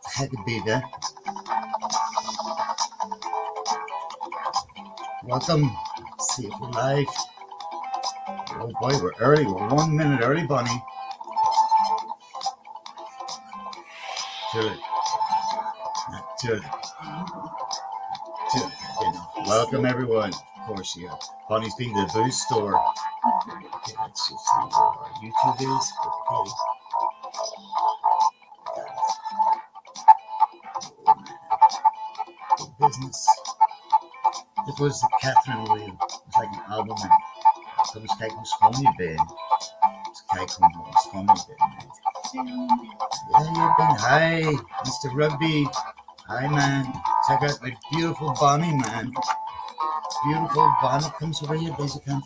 Heck of a beat, eh? Welcome. Let's see if we're live. Oh boy, we're early. We're 1 minute early, Bonnie. Good. Not good. Good. You know. Welcome, everyone. Of course, yeah. Bonnie's been to the booze store. Okay, let's just see where our YouTube is. Okay. Good business. It was the Catherine William. It was like an album. And it was like Sconey Ben. It's like Sconey Ben. Yeah, you've been. Hi, Mr. Rugby. Hi, man. Check out my beautiful Bonnie, man. Beautiful Bonnie comes over here, basically.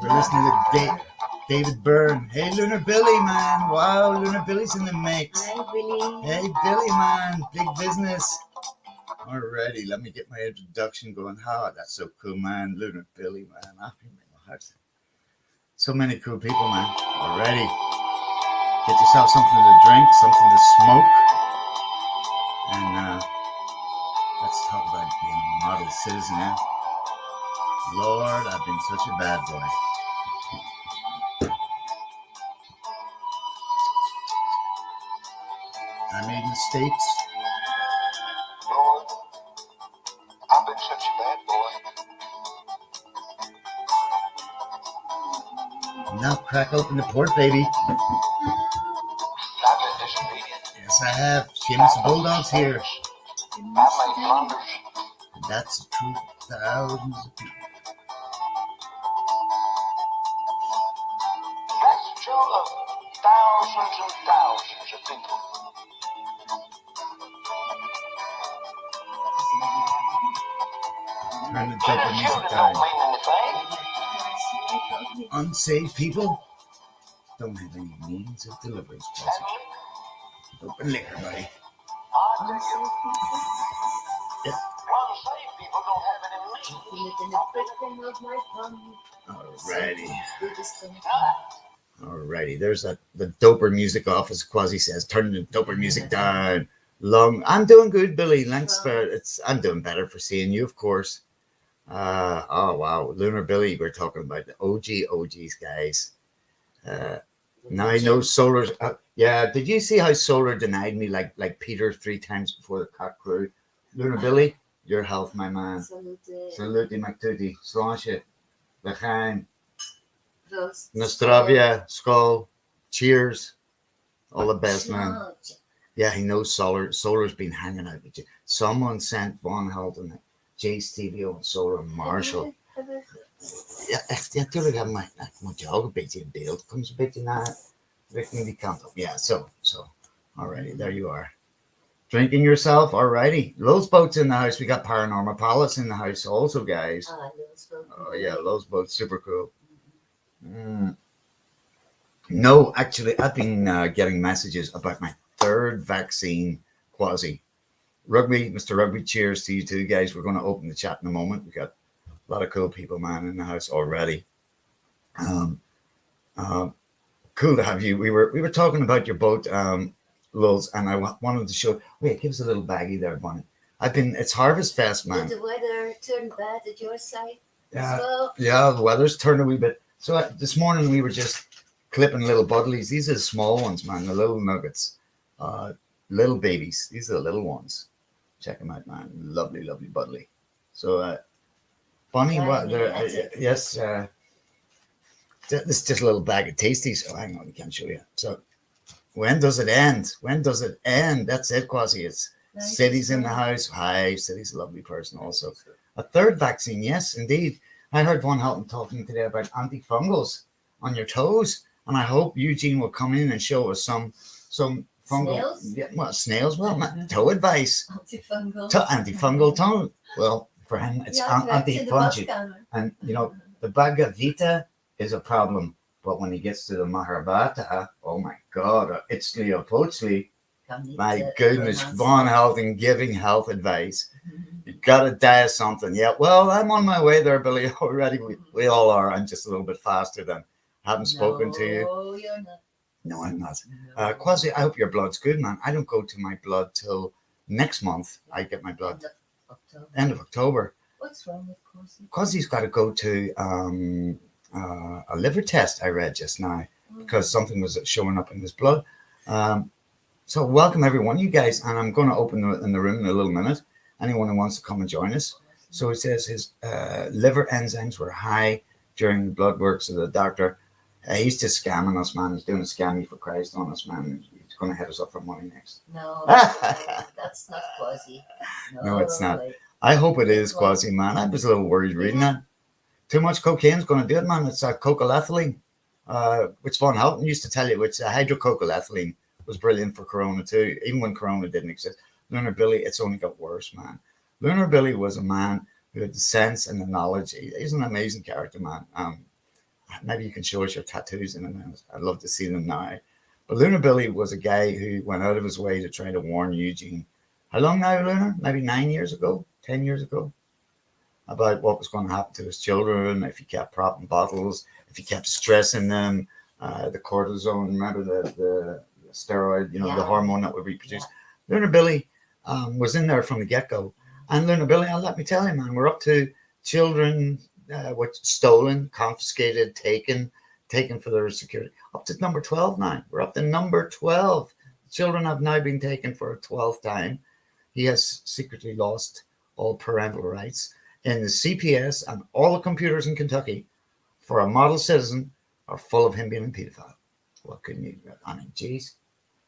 We're listening to David Byrne. Hey, Lunar Billy, man. Wow, Lunar Billy's in the mix. Hi, Billy. Hey, Billy, man. Big business. Alrighty, let me get my introduction going. Oh, that's so cool, man. Lunar Billy, man. My heart. So many cool people, man. Alrighty. Get yourself something to drink, something to smoke. And let's talk about being a model citizen, eh? Lord, I've been such a bad boy. I made mistakes. Lord, I've been such a bad boy. Now crack open the port, baby. I've been disobedient. Yes, I have. Seamus Bulldogs here. I've made blunders. And that's the truth. Thousands of people. That's the truth of thousands and thousands of people. Turn the Little dope music children down. don't mean anything. Unsaved people don't have any means of deliverance. And Open liquor, buddy. I tell you, Yep. unsaved people don't have any means. Alrighty. There's the Doper Music Office. Quasi says, turn the Doper music down. I'm doing good, Billy. Thanks for I'm doing better for seeing you, of course. Oh wow, Lunar Billy. We're talking about the OGs, guys. Now I know Solar. Yeah, did you see how Solar denied me like Peter 3 times before the cock crew? Lunar Billy, your health, my man. Salute, McTuty. Sláinte. L'chaim. Nostravia. Skull. Cheers. All the best, man. Yeah, he knows Solar. Solar's been hanging out with you. Someone sent Von Helton, Jay Stevio, and Solar and Marshall. Ja, echt, natuurlijk hebben we, moet je ook een beetje in beeld. Kom eens een beetje naar richting die kant op. Yeah, so. Alrighty, there you are. Drinking yourself, alrighty. Lowe's Boat's in the house. We got Paranormal Palace in the house also, guys. Oh yeah, Lowe's Boat's super cool. No, actually, I've been getting messages about my 3rd vaccine, Quasi. Rugby, Mr. Rugby, cheers to you two guys. We're going to open the chat in a moment. We got a lot of cool people, man, in the house already. Cool to have you. We were talking about your boat, Lulz, and I wanted to show. Wait, give us a little baggie there, Bonnie. It's Harvest Fest, man. Did the weather turn bad at your side Yeah, as well? yeah, the weather's turned a wee bit. So this morning we were just clipping little buddlies. These are the small ones, man, the little nuggets, little babies. These are the little ones. Check them out, man. Lovely, lovely buddly. So, Bonnie, yes, this is just a little bag of tasties. Oh, hang on, I can't show you. So, when does it end? When does it end? That's it, Quasi. It's nice. City's in the house. Hi, City's a lovely person also. A 3rd vaccine, yes, indeed. I heard Von Helton talking today about antifungals on your toes, and I hope Eugene will come in and show us some fungal. Snails? Yeah, well, snails. Well, toe advice. Antifungal toe. Well, for him, it's antifungal. And you know, the Bhagavad Gita is a problem, but when he gets to the Mahabharata, oh my God, it's Leopoldsley. My goodness, Von Helton giving health advice. You gotta die of something. Yeah, well, I'm on my way there, Billy. Already, we all are. I'm just a little bit faster than haven't spoken to you. No, you're not. No, I'm not. No. Quasi, I hope your blood's good, man. I don't go to my blood till next month. I get my blood End of October. end of October. What's wrong with Quasi? Quasi's got to go to a liver test. I read just now because something was showing up in his blood. Um, so welcome everyone, you guys, and I'm going to open in the room in a little minute. Anyone who wants to come and join us. So it says his liver enzymes were high during the blood work. So the doctor, he's just scamming us, man. He's doing a scammy for Christ on us, man. He's going to hit us up for money next. No, that's not Quasi. No, it's not. way. I hope it is Quasi, man. I was a little worried reading that. Too much cocaine's going to do it, man. It's cocalethyline, which Von Houten used to tell you, which hydrococalethyline was brilliant for Corona too, even when Corona didn't exist. Lunar Billy, it's only got worse, man. Lunar Billy was a man who had the sense and the knowledge. He's an amazing character, man. Maybe you can show us your tattoos in a minute. I'd love to see them now. But Lunar Billy was a guy who went out of his way to try to warn Eugene. How long now, Lunar? Maybe 9 years ago, 10 years ago, about what was going to happen to his children if he kept propping bottles, if he kept stressing them, the cortisone, remember the steroid, the hormone that would be produced. Yeah. Lunar Billy was in there from the get-go. And Lunar Billy, let me tell you, man, we're up to children stolen, confiscated, taken for their security. Up to number 12 now. We're up to number 12. Children have now been taken for a 12th time. He has secretly lost all parental rights. And the CPS and all the computers in Kentucky for a model citizen are full of him being a pedophile. What can you, I mean, geez.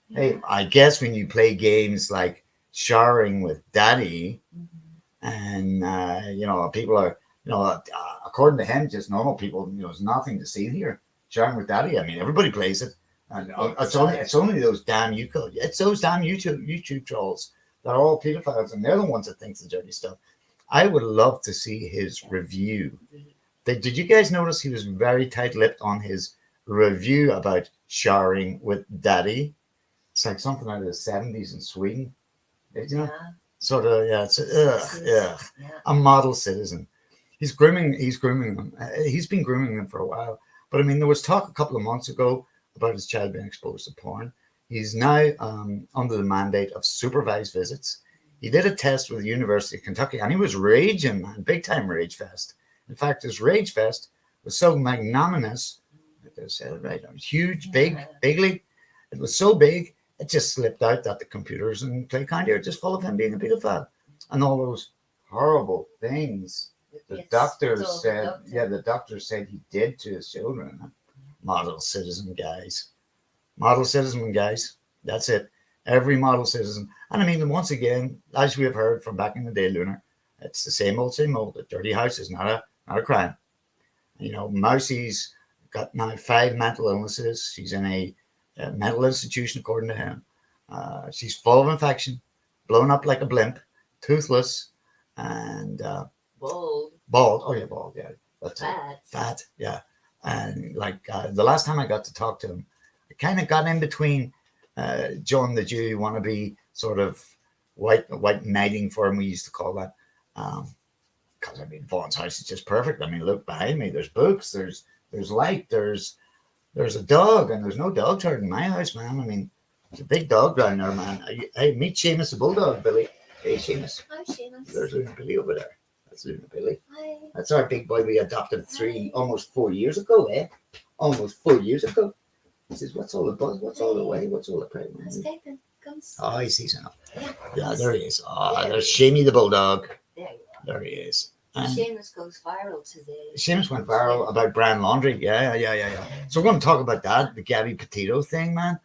Yeah. Hey, I guess when you play games like showering with daddy, and, people are, according to him, just normal people, there's nothing to see here. Showering with daddy, I mean, everybody plays it. And it's only those damn YouTube trolls that are all pedophiles, and they're the ones that think the dirty stuff. I would love to see his review. Did you guys notice he was very tight-lipped on his review about showering with daddy? It's like something out of the 70s in Sweden. Yeah. Sort of, yeah. It's a model citizen. He's grooming them. He's been grooming them for a while. But I mean, there was talk a couple of months ago about his child being exposed to porn. He's now under the mandate of supervised visits. He did a test with the University of Kentucky, and he was raging, man, big time rage fest. In fact, his rage fest was so magnanimous. I said it right. Huge, bigly. It was so big, it just slipped out that the computers in Clay County are just full of him being a pedophile and all those horrible things. The doctor said he did to his children. Model citizen guys. That's it. Every model citizen. And I mean, once again, as we have heard from back in the day, Lunar, it's the same old. A dirty house is not a crime. Mousie's got now 5 mental illnesses. She's in a mental institution, according to him. She's full of infection, blown up like a blimp, toothless, and bald. Oh yeah, bald. Yeah, that's fat. Yeah, and the last time I got to talk to him, I kind of got in between John the Jew wannabe sort of white knighting for him. We used to call that. Because I mean, Vaughn's house is just perfect. I mean, look behind me. There's books. There's light. There's a dog, and there's no dog turd in my house, man. I mean, there's a big dog down there, man. Hey, meet Seamus the bulldog, Billy. Hey, Seamus. Hi, Seamus. There's Luna Billy over there. That's Luna Billy. Hi. That's our big boy we adopted almost 4 years ago, eh? Almost 4 years ago. He says, "What's all the buzz? What's all the way? What's all the pregnant?" Oh, he sees enough. Yeah, there he is. Oh, there's Shamey the bulldog. There he is. Seamus goes viral today. Seamus went viral about brand laundry. Yeah. So we're going to talk about that, the Gabby Petito thing, man.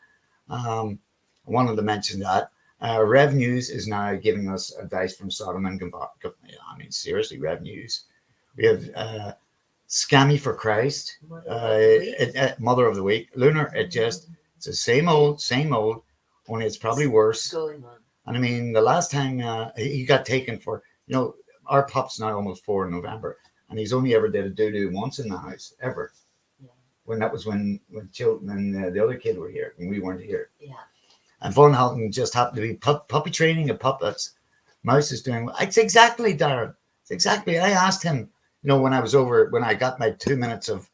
I wanted to mention that. Rev News is now giving us advice from Sodom and Gomorrah. I mean, seriously, Rev News. We have Scammy for Christ, Mother of the Week. Lunar, it's the same old, only it's probably worse. Going on. And I mean, the last time he got taken for, our pup's now almost 4 in November, and he's only ever did a doo-doo once in the house, ever. Yeah. When Chilton and the other kid were here, when we weren't here. Yeah. And Von Houten just happened to be puppy training of puppets. Mouse is doing, it's exactly, Darren. It's exactly, I asked him, when I got my 2 minutes of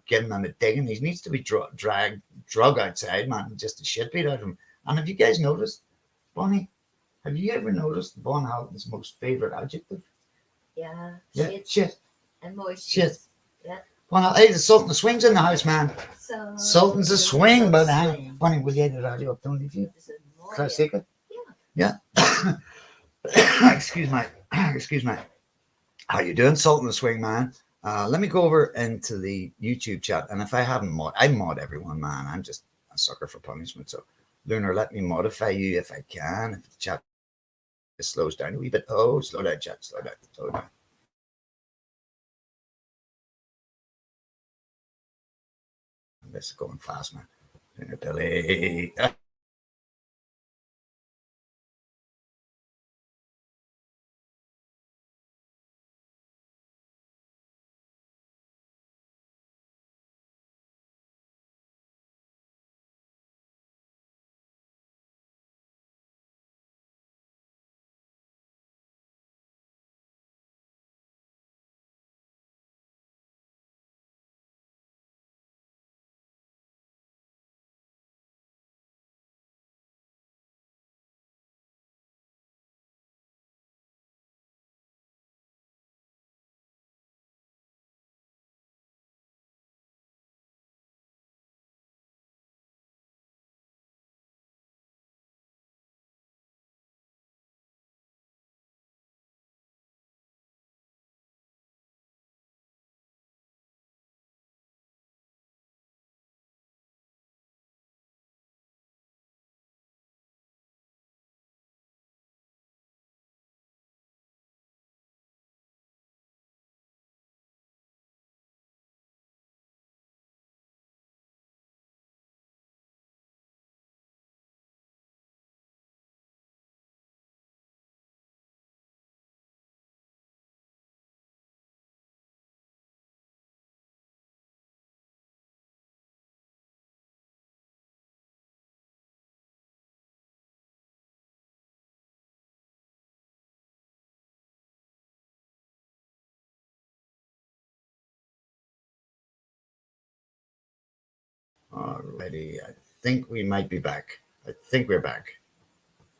giving him a digging, he needs to be dragged drug outside, man, just a shit beat out of him. And have you guys noticed, Bonnie? Have you ever noticed Von Halton's most favorite adjective? Yeah. Yeah, Shit. shit. And moist. Shit. Yeah. Well, hey, the Sultan of Swing's in the house, man. So. Sultan's a swing, but hang swing. Bonnie, will you edit audio up? Don't leave you. Is it more? Can I take it? Yeah. Yeah. Excuse me. Excuse me. How you doing, Sultan the Swing, man? Let me go over into the YouTube chat, and if I haven't I mod everyone, man. I'm just a sucker for punishment. So, Lunar, let me modify you if I can. If the chat slows down a wee bit. Oh, slow down, chat. Slow down. Slow down. This is going fast, man. Lunar Billy. Alrighty, I think we might be back. I think we're back.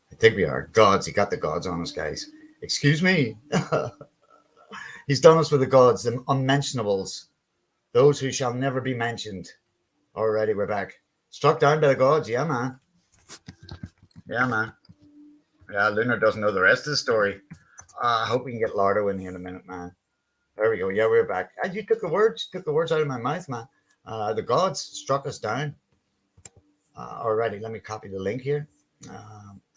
I think we are. Gods, he got the gods on us, guys. Excuse me. He's done us with the gods, the unmentionables, those who shall never be mentioned. Already, we're back. Struck down by the gods, yeah, man. Yeah, man. Yeah, Lunar doesn't know the rest of the story. I hope we can get Lardo in here in a minute, man. There we go. Yeah, we're back. You took the words out of my mouth, man. The gods struck us down. Already, let me copy the link here.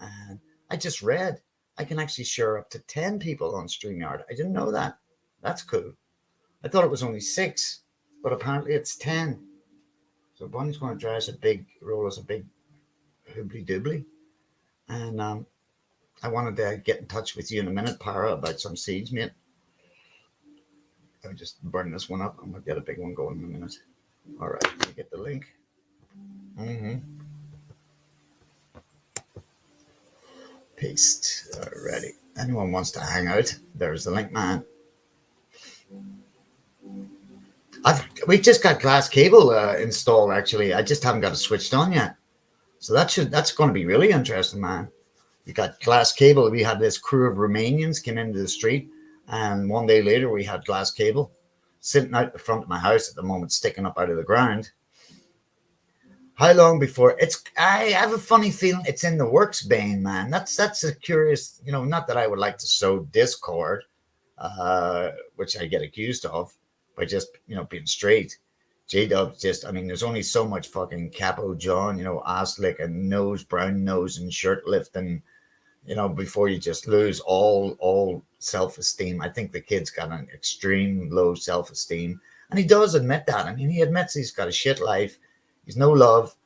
And I just read I can actually share up to 10 people on StreamYard. I didn't know that. That's cool. I thought it was only 6, but apparently it's 10. So Bonnie's going to try us a big hoobly doobly. And I wanted to get in touch with you in a minute, Para, about some seeds, mate. I'll just burn this one up. I'm going to get a big one going in a minute. All right, let me get the link. Paste. Alrighty. Anyone wants to hang out? There's the link, man. We've just got glass cable installed. Actually, I just haven't got it switched on yet. So that's going to be really interesting, man. We got glass cable. We had this crew of Romanians came into the street, and one day later we had glass cable sitting out the front of my house at the moment, sticking up out of the ground. How long before I have a funny feeling it's in the works, Bane, man. That's a curious, not that I would like to sow discord, which I get accused of by just, being straight. J-Dub's just, there's only so much fucking Capo John, ass licking, brown nose and shirt lifting, before you just lose all self-esteem. I think the kid's got an extreme low self-esteem. And he does admit that. He admits he's got a shit life. He's no love,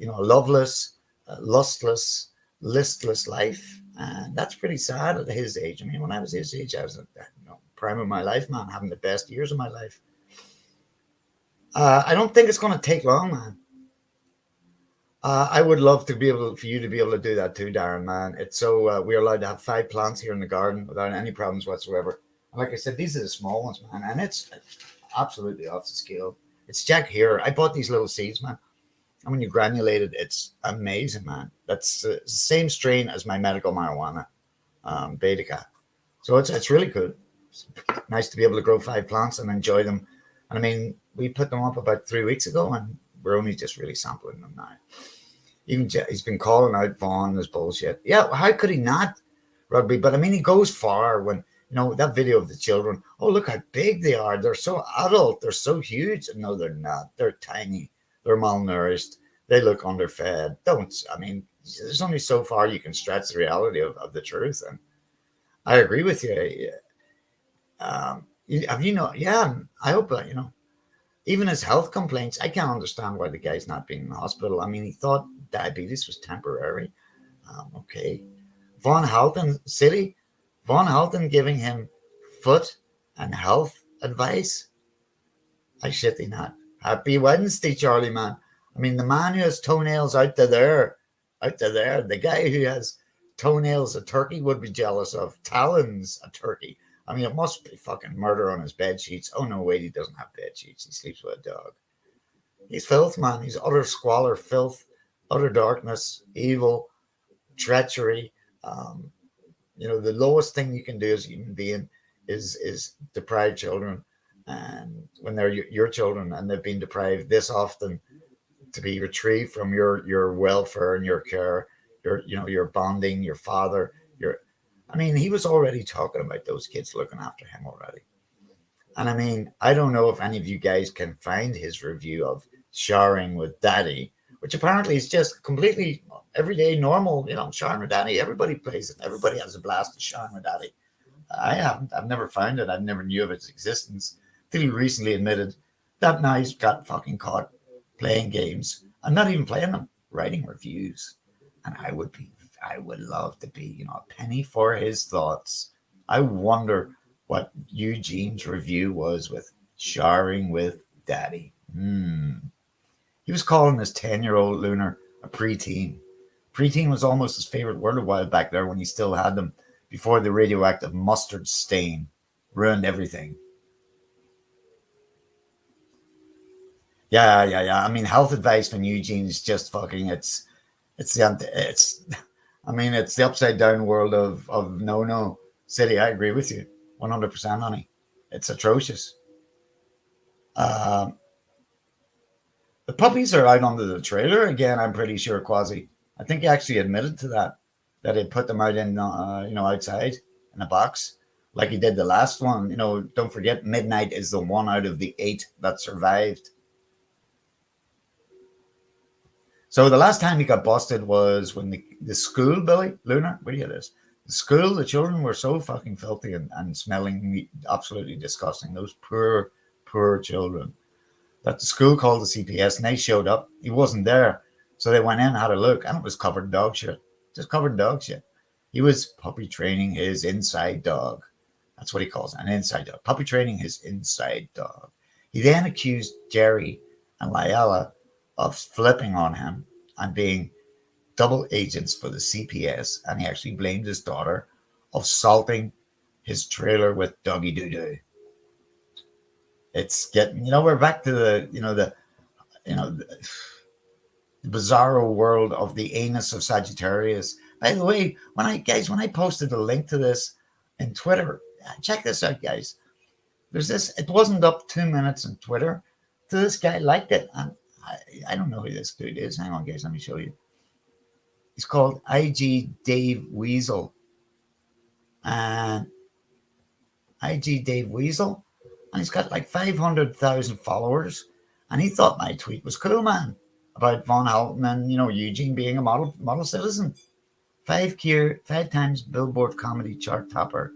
loveless, lustless, listless life. And that's pretty sad at his age. When I was his age, I was prime of my life, man, having the best years of my life. I don't think it's going to take long, man. I would love to be for you to be able to do that too, Darren, man. It's so we're allowed to have 5 plants here in the garden without any problems whatsoever. And like I said, these are the small ones, man, and it's absolutely off the scale. It's Jack here. I bought these little seeds, man. And when you granulate it, it's amazing, man. That's the same strain as my medical marijuana, Beta. So it's really good. It's nice to be able to grow 5 plants and enjoy them. And I mean, we put them up about 3 weeks ago, and we're only just really sampling them now. Even he's been calling out Vaughn as bullshit. Yeah, how could he not, Rugby? But I mean, he goes far when, that video of the children. Oh, look how big they are. They're so adult. They're so huge. No, they're not. They're tiny. They're malnourished. They look underfed. I mean, there's only so far you can stretch the reality of the truth. And I agree with you. Yeah, I hope that, even his health complaints, I can't understand why the guy's not being in the hospital. I mean, he thought diabetes was temporary. Okay. Von Halton giving him foot and health advice. I shit thee not. Happy Wednesday, Charlie, man. I mean, the man who has toenails out to there, the guy who has toenails a turkey would be jealous of, talons a turkey. I mean, it must be fucking murder on his bed sheets. Oh, no, wait, he doesn't have bed sheets. He sleeps with a dog. He's filth, man. He's utter squalor, filth, utter darkness, evil, treachery. The lowest thing you can do as a human being is deprive children. And when they're your children and they've been deprived this often, to be retrieved from your welfare and your care, your bonding, your father, he was already talking about those kids looking after him already. And I mean, I don't know if any of you guys can find his review of Showering with Daddy, which apparently is just completely everyday, normal, showering with Daddy. Everybody plays it. Everybody has a blast of showering with Daddy. I haven't. I've never found it. I never knew of its existence till he recently admitted that now he's got fucking caught playing games. I'm not even playing them, writing reviews. And I would love to be, a penny for his thoughts. I wonder what Eugene's review was with Showering with Daddy. He was calling his 10-year-old Lunar a preteen. Preteen was almost his favorite word a while back there when he still had them before the radioactive mustard stain ruined everything. Yeah. I mean, health advice from Eugene is just fucking. It's the upside down world of no city. I agree with you 100%, honey. It's atrocious. The puppies are out under the trailer again. I'm pretty sure Quasi. I think he actually admitted to that he put them out in outside in a box like he did the last one. Don't forget, Midnight is the one out of the 8 that survived. So the last time he got busted was when the school, Billy, Lunar, what do you hear this? The school, the children were so fucking filthy and smelling absolutely disgusting. Those poor, poor children. That the school called the CPS and they showed up. He wasn't there. So they went in and had a look and it was covered in dog shit. Just covered in dog shit. He was puppy training his inside dog. That's what he calls it, an inside dog. Puppy training his inside dog. He then accused Jerry and Layla of flipping on him and being double agents for the CPS, and he actually blamed his daughter of salting his trailer with doggy doo-doo. It's getting, we're back to the bizarro world of the anus of Sagittarius. By the way, when I posted the link to this in Twitter, check this out, guys. There's this, it wasn't up 2 minutes on Twitter. So this guy liked it, and I don't know who this dude is. Hang on, guys. Let me show you. He's called IG Dave Weasel. And IG Dave Weasel. And he's got like 500,000 followers. And he thought my tweet was cool, man. About Von Halton and, Eugene being a model citizen. 5 times Billboard comedy chart topper.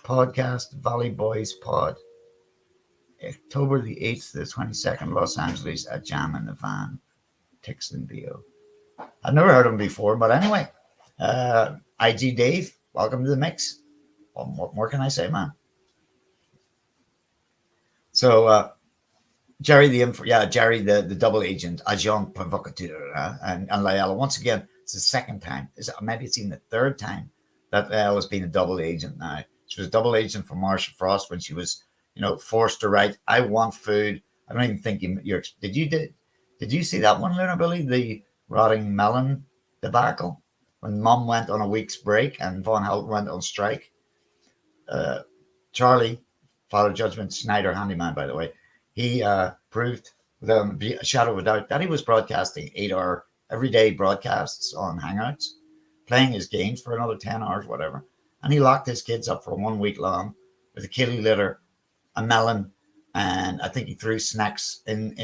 Podcast Valley Boys Pod. October the 8th to the 22nd, Los Angeles, at Jam in the Van. Text in bio. I've never heard of him before, but anyway. IG Dave, welcome to the mix. What more can I say, man? So, Jerry the double agent, agent provocateur, and Layla, once again, it's the second time. Maybe it's even the third time that Layla's been a double agent now. She was a double agent for Marsha Frost when she was, forced to write, I want food. I don't even think did Did you see that one, Lunar Billy? The rotting melon debacle? When Mum went on a week's break and Von Hout went on strike. Charlie, Father Judgment Schneider handyman, by the way, he proved without a shadow of a doubt that he was broadcasting 8-hour everyday broadcasts on Hangouts, playing his games for another 10 hours, whatever. And he locked his kids up for 1 week long with a killie litter, a melon, and I think he threw snacks in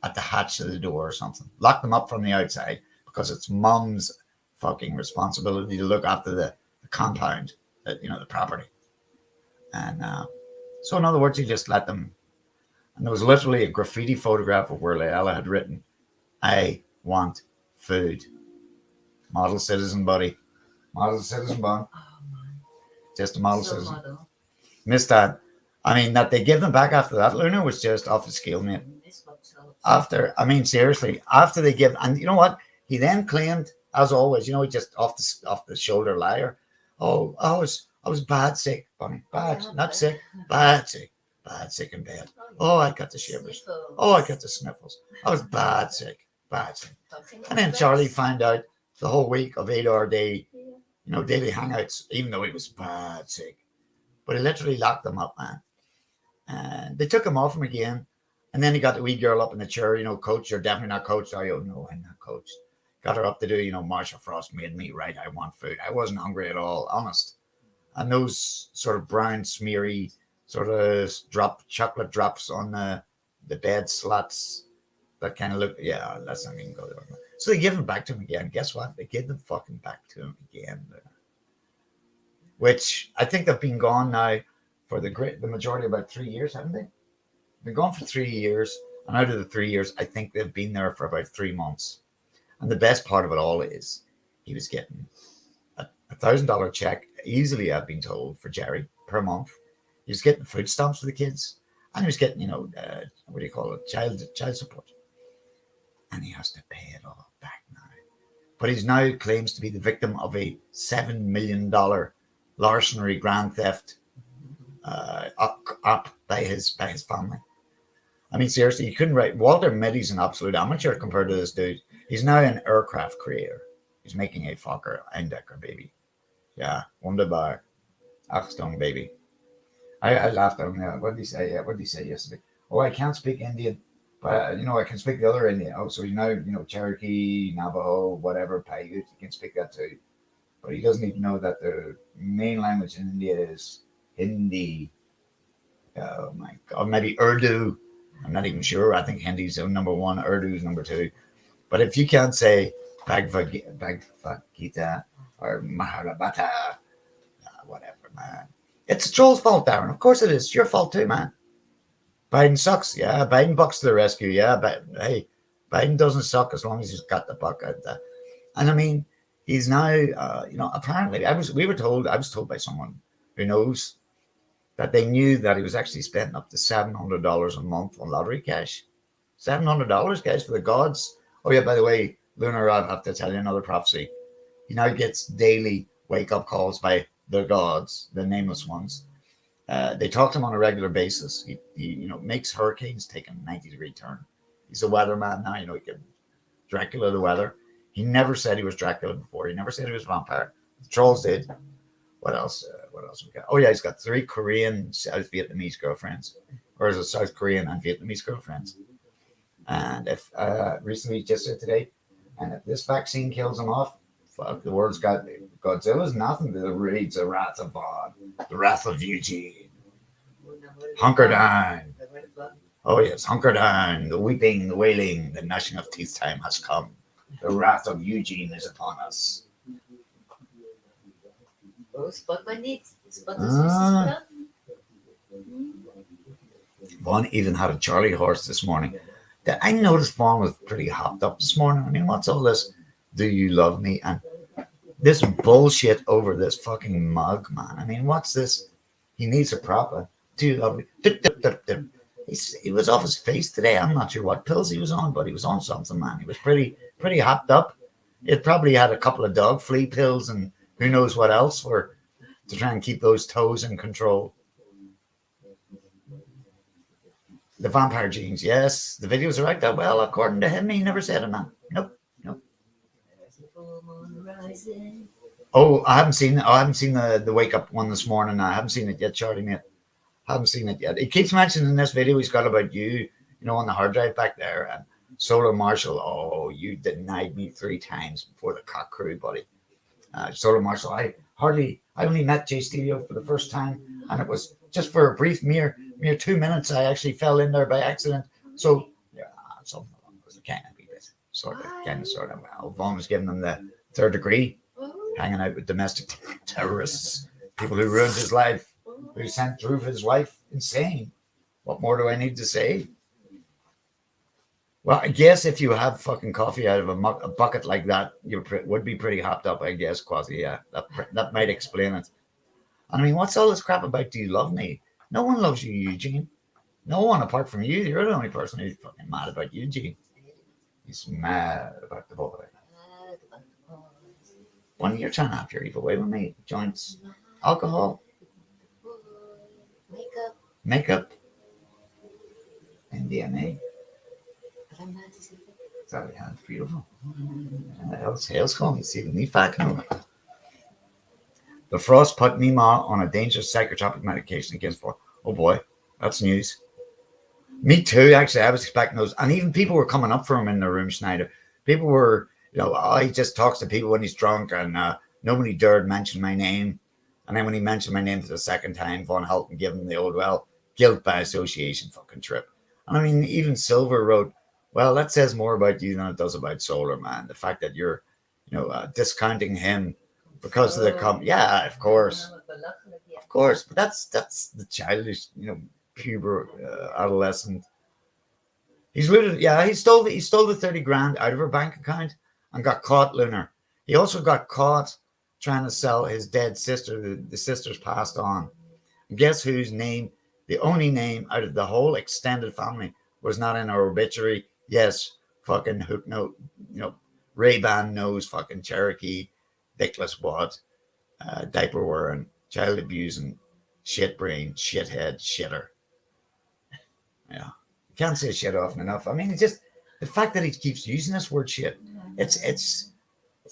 at the hatch of the door or something. Locked them up from the outside because it's Mum's fucking responsibility to look after the compound, the property. And so, in other words, he just let them. And there was literally a graffiti photograph of where Leila had written, "I want food." Model citizen, buddy. Model citizen, bun. Oh man. Just a model So citizen. model. Missed that. I mean, that they give them back after that, Luna, was just off the scale, mate. This box out. Seriously, after they give, and you know what? He then claimed, as always, he just off the shoulder liar. Oh, I was bad sick, Bonnie. Bad, Yeah, not but- sick, bad sick in bed. Oh, I got the shivers. Sniffles. Oh, I got the sniffles. I was bad sick. Talking And then about Charlie best. found out the whole week of 8-hour day, Yeah. daily hangouts, even though he was bad sick. But he literally locked them up, man. And they took him off him again. And then he got the wee girl up in the chair, coach, you're definitely not coached, are you? No, I'm not coached. Got her up to do, Marsha Frost made me right. I want food. I wasn't hungry at all, honest. And those sort of brown, smeary, sort of chocolate drops on the bed slats that kind of look, yeah, let's not even go there. So they give them back to him again. Guess what? They give them fucking back to him again. Which I think they've been gone now for the majority about 3 years, haven't they? Been gone for 3 years, and out of the 3 years, I think they've been there for about 3 months. And the best part of it all is he was getting a $1,000 check, easily, I've been told, for Jerry per month. He was getting food stamps for the kids, and he was getting, what do you call it, child support. And he has to pay it all back now. But he's now claims to be the victim of a $7 million larceny grand theft up by his family. I mean, seriously, you couldn't write. Walter Mitty's an absolute amateur compared to this dude. He's now an aircraft creator. He's making a Fokker Eindecker baby. Yeah, wunderbar. Achtung, baby. I laughed at him. Yeah. What did he say? Yeah, what did he say yesterday? Oh, I can't speak Indian, but I can speak the other Indian. Oh, so Cherokee, Navajo, whatever, Paiute. He can speak that too. But he doesn't even know that the main language in India is Hindi. Oh my God, maybe Urdu. I'm not even sure. I think Hindi's number one, Urdu's number two. But if you can't say Bhagavad Gita or Mahabharata, whatever, man. It's Joel's fault, Darren. Of course it is. It's your fault too, man. Biden sucks. Yeah, Biden bucks to the rescue. Yeah, but hey, Biden doesn't suck as long as he's got the buck out there. And I mean, he's now, apparently, I was told by someone who knows that they knew that he was actually spending up to $700 a month on lottery cash. $700, guys, for the gods. Oh, yeah, by the way, Lunar, I have to tell you another prophecy. He now gets daily wake-up calls by the gods, the nameless ones. They talk to him on a regular basis. He makes hurricanes take a 90-degree turn. He's a weatherman now, he can Dracula the weather. He never said he was Dracula before. He never said he was a vampire. The trolls did. What else we got? Oh, yeah, he's got 3 Korean, South Vietnamese girlfriends. Or is it South Korean and Vietnamese girlfriends? And if recently, just today, and if this vaccine kills him off, fuck, the world's got Godzilla's nothing to read the wrath of God, the wrath of Eugene. Hunker down. Oh, yes, hunker down. The weeping, the wailing, the gnashing of teeth time has come. The wrath of Eugene is upon us. Oh, spot my needs. Spot Ah. the Vaughn even had a Charlie horse this morning. I noticed Vaughn was pretty hopped up this morning. I mean, what's all this? Do you love me? And this bullshit over this fucking mug, man. I mean, what's this? He needs a proper. Do you love me? He was off his face today. I'm not sure what pills he was on, but he was on something, man. He was pretty hopped up. It probably had a couple of dog flea pills and who knows what else to try and keep those toes in control. The vampire genes, yes. The videos are like that. Well, according to him, he never said it, man. Nope, nope. There's a full moon rising. Oh, I haven't seen. I haven't seen the wake up one this morning. I haven't seen it yet, Charlie. Mate, haven't seen it yet. He keeps mentioning in this video he's got about you, on the hard drive back there. And Solar Marshall, oh, you denied me 3 times before the cock crew, buddy. Solar Marshall, I only met Jay Stereo for the first time, and it was just for a brief, mere 2 minutes. I actually fell in there by accident. So yeah, something along was kind of a bit sort of. Well, Vaughn was giving him the 3rd degree, hanging out with domestic terrorists, people who ruined his life, who sent Drew his wife insane. What more do I need to say? Well, I guess if you have fucking coffee out of a bucket like that, you would be pretty hopped up, I guess, Quasi. Yeah, that might explain it. I mean, what's all this crap about do you love me? No one loves you, Eugene. No one apart from you. You're the only person who's fucking mad about Eugene. He's mad about the boy. When you're trying to have your evil way with me, joints, alcohol, makeup, MDMA. Sorry, yeah, it's beautiful. Hell's calling. See the knee back now. The frost put Mima on a dangerous psychotropic medication against for. Oh boy, that's news. Me too, actually. I was expecting those. And even people were coming up for him in the room, Schneider. People were, he just talks to people when he's drunk, and nobody dared mention my name. And then when he mentioned my name for the second time, Von Helton gave him the old, guilt by association fucking trip. And I mean, even Silver wrote, well, that says more about you than it does about Solar, man. The fact that you're, discounting him because of the yeah, of course, but that's the childish, puber adolescent. He's looted. Yeah, he stole the 30 grand out of her bank account and got caught, Lunar. He also got caught trying to sell his dead sister. The sister's passed on. And guess whose name? The only name out of the whole extended family was not in her obituary. Yes, fucking hook no, Ray-Ban nose, fucking Cherokee, dickless wad, diaper wearing, child abusing, shit brain, shithead, shitter. Yeah, you can't say shit often enough. I mean, it's just the fact that he keeps using this word shit. It's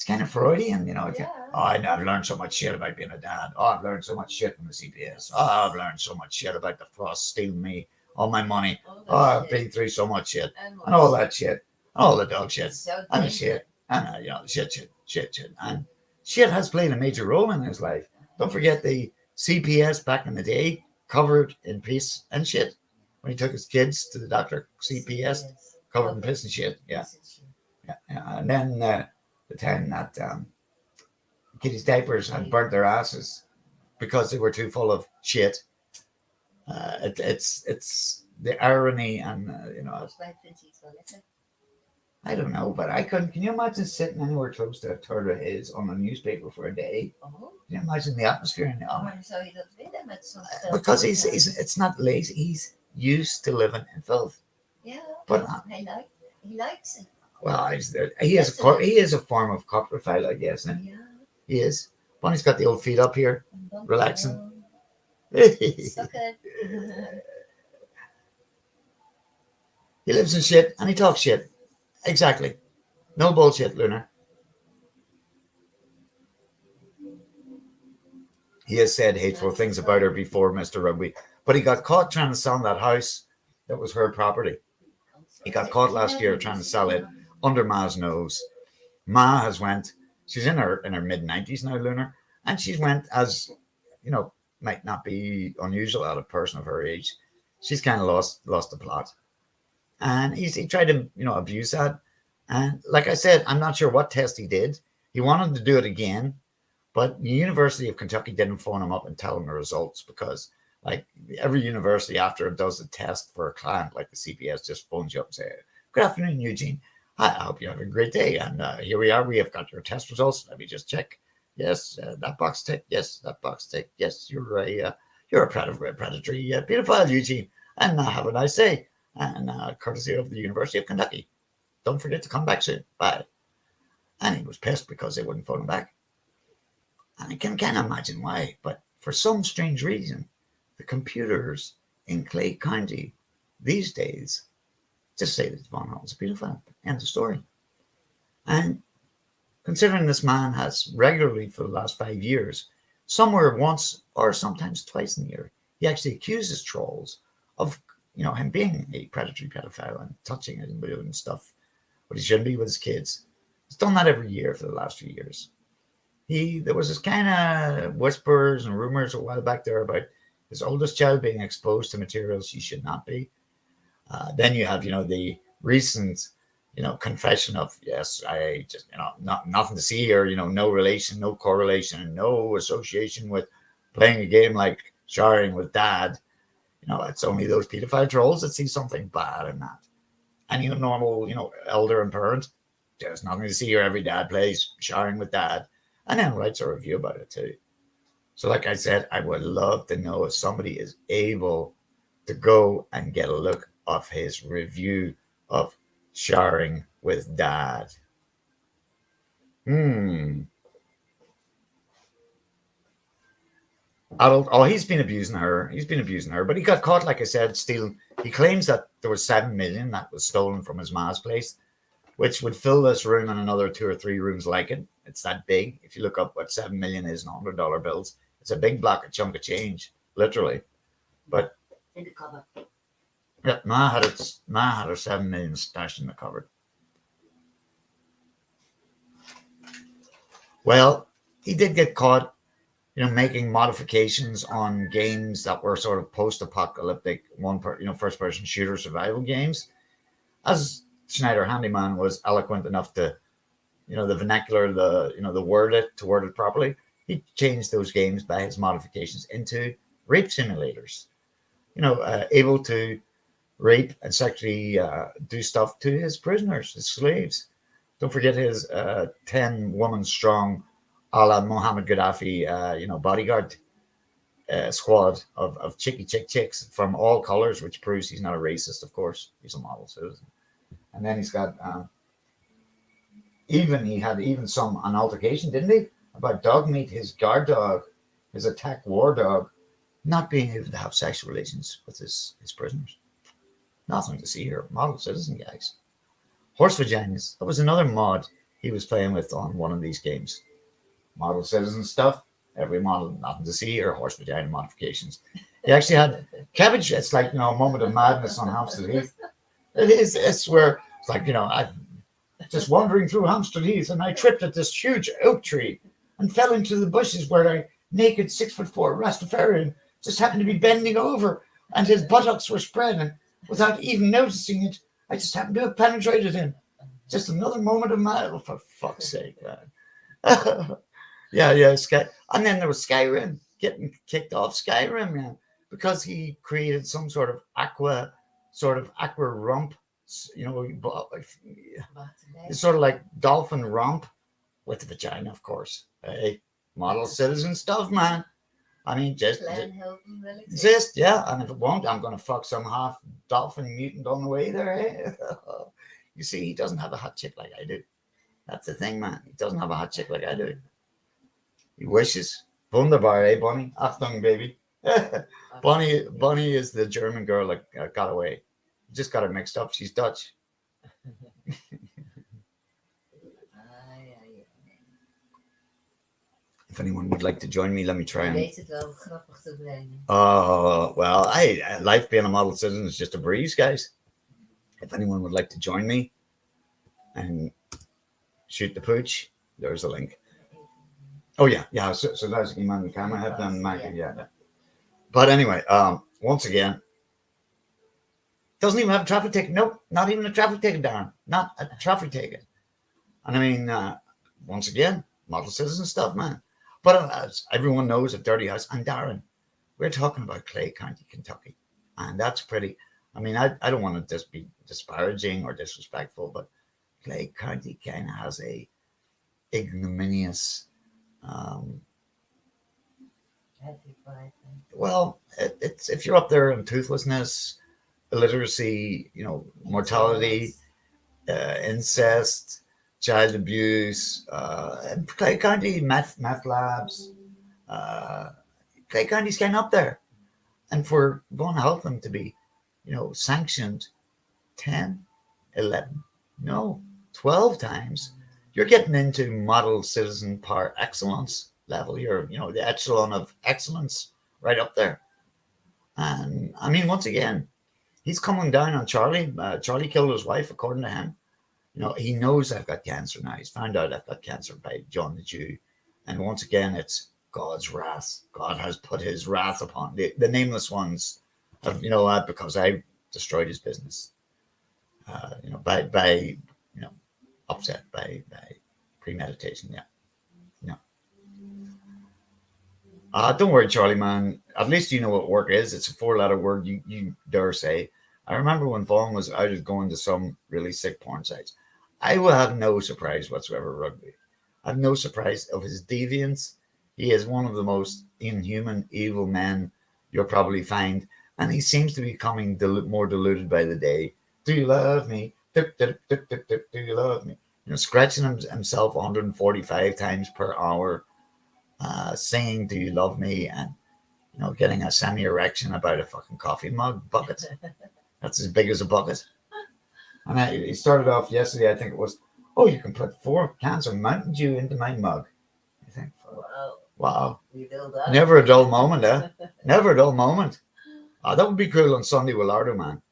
kind of Freudian, Oh, I've learned so much shit about being a dad. Oh, I've learned so much shit from the CPS. Oh, I've learned so much shit about the frost stealing me all my money. Oh, I've been through so much shit and all that shit, all the dog shit and the shit and shit. And shit has played a major role in his life. Don't forget the CPS back in the day covered in piss and shit. When he took his kids to the doctor, CPS covered in piss and shit. Yeah. And then the time that kids' diapers had burnt their asses because they were too full of shit. It's the irony, and I don't know, but I couldn't. Can you imagine sitting anywhere close to a turd of his on a newspaper for a day? Can you imagine the atmosphere in the office? Because he's it's not lazy. He's used to living in filth. Yeah, but he likes it. Well, he is a form of coprophile, I guess. Yeah, he is. Bonnie's got the old feet up here, relaxing. Suck it. He lives in shit and he talks shit. Exactly. No bullshit, Lunar. He has said hateful things about her before, Mr. Rugby, but he got caught trying to sell that house that was her property. He got caught last year trying to sell it under Ma's nose. Ma has went. She's in her mid-90s now, Lunar, and she's went, as might not be unusual out of a person of her age. She's kind of lost the plot, and he tried to abuse that. And like I said, I'm not sure what test he did. He wanted to do it again, but the University of Kentucky didn't phone him up and tell him the results, because like every university after it does a test for a client, like the CPS, just phones you up and say, "Good afternoon, Eugene. I hope you have a great day. And here we are. We have got your test results. Let me just check. Yes, that box tick. Yes, that box tick. Yes, you're a predatory pedophile, Eugene. And have a nice day. And courtesy of the University of Kentucky. Don't forget to come back soon. Bye." And he was pissed because they wouldn't phone him back. And I can't imagine why, but for some strange reason, the computers in Clay County these days, just say that Von Hall's a pedophile. End of story. And considering this man has regularly for the last 5 years, somewhere once or sometimes twice in the year, he actually accuses trolls of, him being a predatory pedophile and touching it and doing stuff, but he shouldn't be with his kids. He's done that every year for the last few years. There was this kind of whispers and rumors a while back there about his oldest child being exposed to materials she should not be. Then you have, the recent, confession of, yes, I just, nothing to see here, no relation, no correlation, no association with playing a game like showering with dad. It's only those pedophile trolls that see something bad in that. Any normal, elder and parent, there's nothing to see here. Every dad plays showering with dad, and then writes a review about it too. So, like I said, I would love to know if somebody is able to go and get a look of his review of showering with dad. He's been abusing her. But he got caught, like I said, stealing. He claims that there was 7 million that was stolen from his ma's place, which would fill this room and another 2 or 3 rooms like it. It's that big. If you look up what 7 million is in $100 bills, it's a big block of chunk of change, literally. But in the cupboard. Yeah, Ma had her 7 million stashed in the cupboard. Well, he did get caught, making modifications on games that were sort of post-apocalyptic, first-person shooter survival games. As Schneider Handyman was eloquent enough to, the vernacular, the word it properly, he changed those games by his modifications into rape simulators. Able to rape and sexually do stuff to his prisoners, his slaves. Don't forget his 10-woman strong, a la Mohammed Gaddafi, bodyguard squad of chicks from all colors, which proves he's not a racist, of course. He's a model citizen. And then he's got, he had some an altercation, didn't he? About dog meat, his guard dog, his attack war dog, not being able to have sexual relations with his prisoners. Nothing to see here. Model citizen, guys. Horse vaginas. That was another mod he was playing with on one of these games. Model citizen stuff. Every model, nothing to see here. Horse vagina modifications. He actually had cabbage. It's like, a moment of madness on Hampstead Heath. It is. It's where it's like, I'm just wandering through Hampstead Heath and I tripped at this huge oak tree and fell into the bushes where a naked 6'4" Rastafarian just happened to be bending over and his buttocks were spread, and without even noticing it, I just happened to have penetrated him. Just another moment of madness. Oh, for fuck's sake, man. Yeah, Sky. And then there was Skyrim, getting kicked off Skyrim, man, because he created some sort of aqua rump, it's sort of like dolphin rump with the vagina, of course. Hey, model citizen stuff, man. I mean, just exist, yeah. And if it won't, I'm going to fuck some half dolphin mutant on the way there. Eh? You see, he doesn't have a hot chick like I do. That's the thing, man. He doesn't have a hot chick like I do. He wishes. Wunderbar, eh, Bonnie? Achtung, baby. Bonnie is the German girl that got away. Just got her mixed up. She's Dutch. If anyone would like to join me, let me try and... well, life being a model citizen is just a breeze, guys. If anyone would like to join me and shoot the pooch, there's a link. Oh, yeah. So that's Iman the camera head and Mike. Yeah. But anyway, once again, doesn't even have a traffic ticket. Nope, not even a traffic ticket, Darren. Not a traffic ticket. And I mean, once again, model citizen stuff, man. But as everyone knows at Dirty House, and Darren, we're talking about Clay County, Kentucky. And that's pretty, I mean, I don't want to just be disparaging or disrespectful, but Clay County kind of has a ignominious, well, it's if you're up there in toothlessness, illiteracy, mortality, incest, child abuse, Clay County meth labs. Clay County's kind of up there. And for Von Heltham to be, sanctioned 10, 11, no, 12 times. You're getting into model citizen par excellence level. You're, the echelon of excellence right up there. And I mean, once again, he's coming down on Charlie. Charlie killed his wife, according to him. He knows I've got cancer now. He's found out I've got cancer by John the Jew. And once again, it's God's wrath. God has put his wrath upon the nameless ones, because I destroyed his business. By upset, by premeditation. Yeah. Don't worry, Charlie, man. At least you know what work is. It's a 4-letter word you dare say. I remember when Vaughn was out of going to some really sick porn sites. I will have no surprise whatsoever, Rugby. I have no surprise of his deviance. He is one of the most inhuman, evil men you'll probably find. And he seems to be becoming more deluded by the day. Do you love me? Do you love me? Scratching himself 145 times per hour. Singing "Do You Love Me" and getting a semi-erection about a fucking coffee mug bucket. That's as big as a bucket. And he started off yesterday, I think it was, oh, you can put 4 cans of Mountain Dew into my mug. I think, wow. Never a dull moment, eh? Never a dull moment. That would be cool on Sunday with Lardo, man.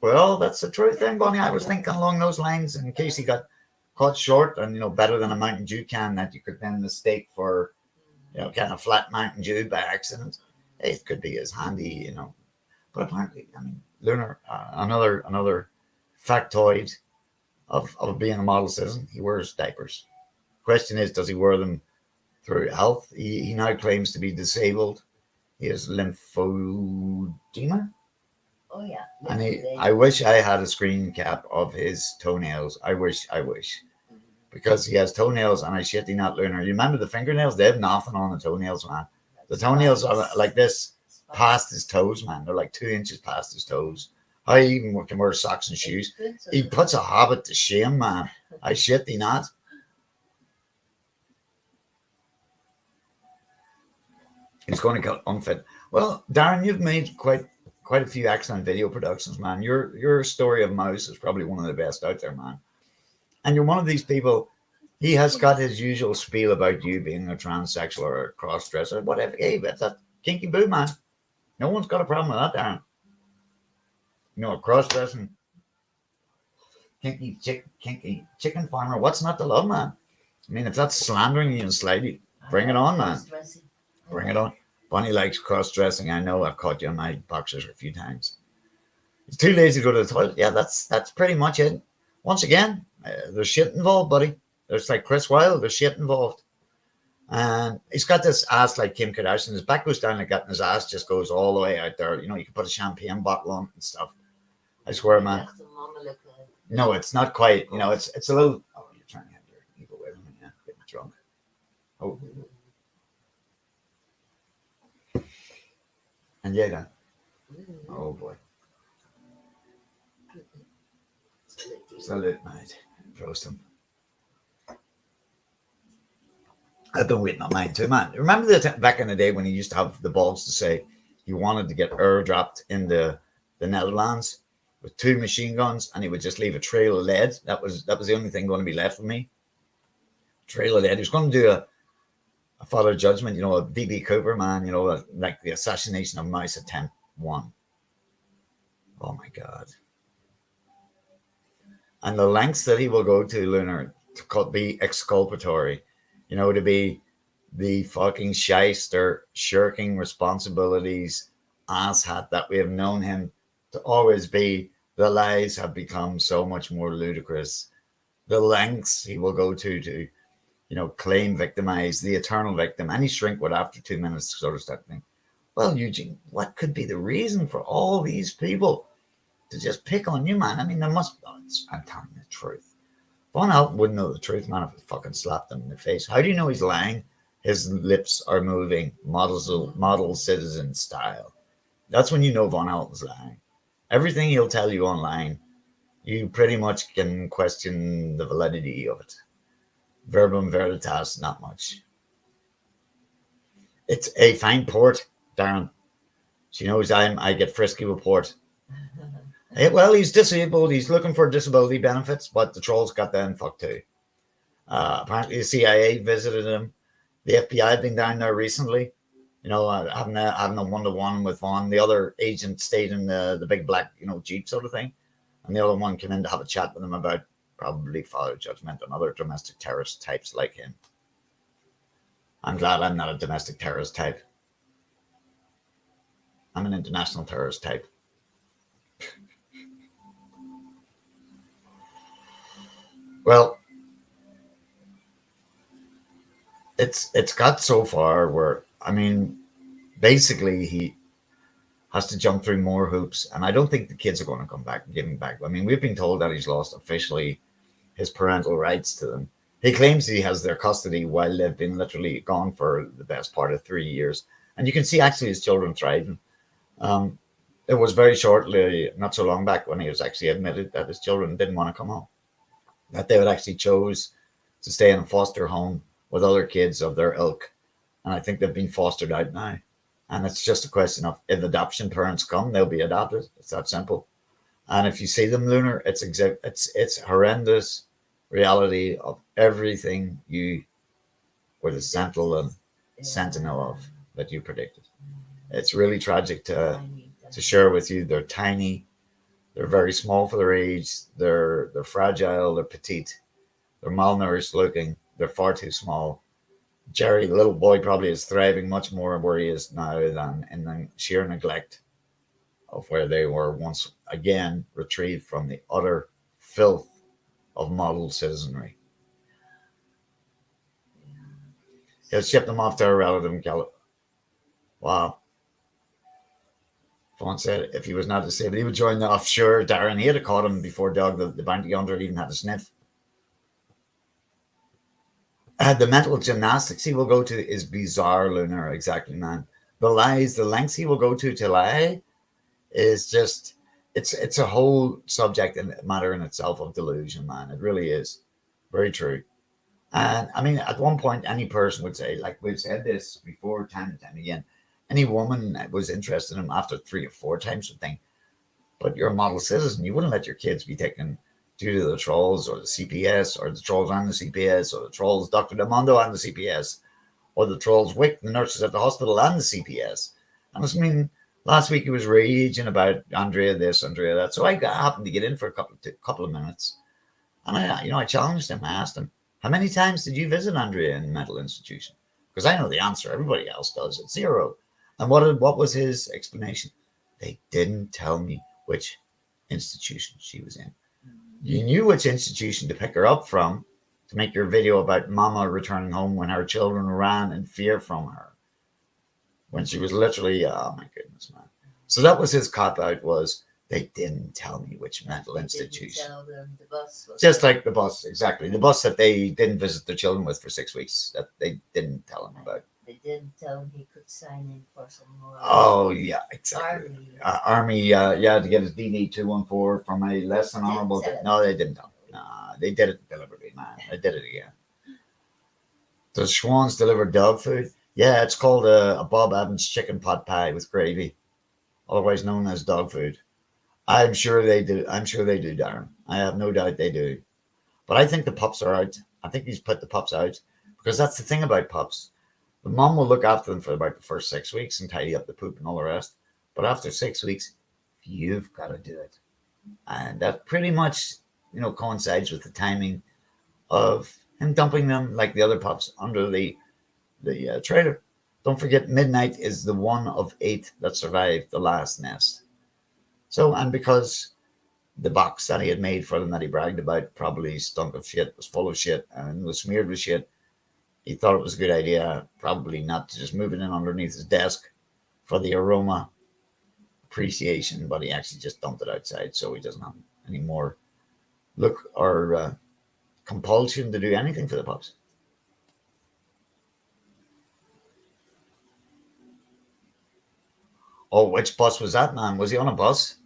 Well, that's the true thing, Bonnie. I was thinking along those lines in case he got cut short and, better than a Mountain Dew can that you could then mistake for, kind of flat Mountain Dew by accident. It could be as handy, But apparently, I mean, Lunar, another factoid of being a model citizen, he wears diapers. Question is, does he wear them through health? He now claims to be disabled. He has lymphedema. Oh, yeah. And I wish I had a screen cap of his toenails. I wish. Because he has toenails, and I shit you not, Lunar. You remember the fingernails? They have nothing on the toenails, man. The toenails are like this past his toes, man. They're like 2 inches past his toes. I even can wear socks and shoes. He puts a hobbit to shame, man. I shit thee not. He's going to get unfit. Well, Darren, you've made quite a few excellent video productions, man. Your story of Mouse is probably one of the best out there, man. And you're one of these people. He has got his usual spiel about you being a transsexual or a cross-dresser, whatever. Hey, that's that kinky boo, man. No one's got a problem with that, Darren. Cross-dressing, kinky chicken farmer. What's not to love, man? I mean, if that's slandering you slightly, bring it on, man. Bring it on. Bonnie likes cross-dressing. I know. I've caught you on my boxers a few times. He's too lazy to go to the toilet. Yeah, that's pretty much it. Once again, there's shit involved, buddy. There's like Chris Wilde. There's shit involved. And he's got this ass like Kim Kardashian. His back goes down like that, and his ass just goes all the way out there. You can put a champagne bottle on and stuff. I swear, man. No, it's not quite. It's a little. Oh, you're trying to have your evil way. Yeah, getting drunk. Oh. And yeah, then. Oh boy. Salute, mate. Roast him. I've been waiting on mine too, man. Remember back in the day when he used to have the balls to say he wanted to get airdropped in the Netherlands with 2 machine guns, and he would just leave a trail of lead. That was the only thing going to be left of me. Trail of lead. He was going to do a Father Judgment, a D.B. Cooper, man, like the assassination of Mouse Attempt 1. Oh my God. And the lengths that he will go to, Lunar, to be exculpatory, to be the fucking shyster, shirking responsibilities, asshat that we have known him to always be. The lies have become so much more ludicrous. The lengths he will go to claim victimize the eternal victim. Any shrink would after 2 minutes sort of start thinking, well, Eugene, what could be the reason for all these people to just pick on you, man? I mean, there must be. I'm telling you the truth. Von Houten wouldn't know the truth, man, if he fucking slapped him in the face. How do you know he's lying? His lips are moving, model citizen style. That's when you know Von Houten's lying. Everything he'll tell you online, you pretty much can question the validity of it. Verbum veritas, not much. It's a fine port, Darren. She knows I get frisky report. Well, he's disabled. He's looking for disability benefits, but the trolls got them fucked too. Apparently, the CIA visited him. The FBI had been down there recently, having a one-to-one with one. The other agent stayed in the big black, Jeep sort of thing. And the other one came in to have a chat with him about probably father judgment and other domestic terrorist types like him. I'm glad I'm not a domestic terrorist type. I'm an international terrorist type. Well, it's got so far where, basically he has to jump through more hoops, and I don't think the kids are going to come back and give him back. We've been told that he's lost officially his parental rights to them. He claims he has their custody while they've been literally gone for the best part of 3 years, and you can see actually his children thriving. It was very shortly, not so long back, when he was actually admitted that his children didn't want to come home, that they would actually chose to stay in a foster home with other kids of their ilk, and I think they've been fostered out now. And it's just a question of, if adoption parents come, they'll be adopted. It's that simple. And if you see them, Lunar, it's horrendous reality of everything you were the sentinel of that you predicted. It's really tragic to share with you. They're tiny, they're very small for their age, they're fragile, they're petite, they're malnourished looking, they're far too small. Jerry, the little boy, probably is thriving much more where he is now than in the sheer neglect of where they were once again retrieved from the utter filth of model citizenry. He'll ship them off to a relative in California. Wow. Fawn said if he was not disabled, he would join the offshore. Darren, he had caught him before Doug, the bounty hunter, even had a sniff. The mental gymnastics he will go to is bizarre, Lunar. Exactly, man. The lies, the lengths he will go to lie is just, it's a whole subject and matter in itself of delusion, man. It really is. Very true. And at one point, any person would say, like we've said this before, time and time again, any woman that was interested in him after 3 or 4 times would think, but you're a model citizen. You wouldn't let your kids be taken due to the trolls or the CPS or the trolls and the CPS or the trolls Dr. Demondo and the CPS or the trolls Wick, the nurses at the hospital and the CPS. And last week he was raging about Andrea this, Andrea that. So I happened to get in for a couple of minutes. And I challenged him. I asked him, how many times did you visit Andrea in a mental institution? Because I know the answer. Everybody else does. It's 0. And what was his explanation? They didn't tell me which institution she was in. You knew which institution to pick her up from to make your video about mama returning home when her children ran in fear from her. When she was literally, oh my goodness, man. So that was his cop-out, was they didn't tell me which mental institution. Tell them the bus was Just like the bus, exactly. The bus that they didn't visit their children with for 6 weeks, that they didn't tell him about. They didn't tell him he could sign in for some more. Oh, yeah, exactly. Army, to get his DD 214 from a less than honorable. No, they didn't tell him. Nah, they did it deliberately, man. They did it again. Does Schwann's deliver dog food? Yeah, it's called a Bob Evans chicken pot pie with gravy, otherwise known as dog food. I'm sure they do. Darren. I have no doubt they do. But I think the pups are out. I think he's put the pups out because that's the thing about pups. The mom will look after them for about the first 6 weeks and tidy up the poop and all the rest. But after 6 weeks, you've got to do it. And that pretty much, coincides with the timing of him dumping them like the other pups under the trailer. Don't forget, Midnight is the one of 8 that survived the last nest. So, and because the box that he had made for them that he bragged about probably stunk of shit, was full of shit, and was smeared with shit, he thought it was a good idea probably not to just move it in underneath his desk for the aroma appreciation, but he actually just dumped it outside so he doesn't have any more look or compulsion to do anything for the pups. Oh, which bus was that, man? Was he on a bus?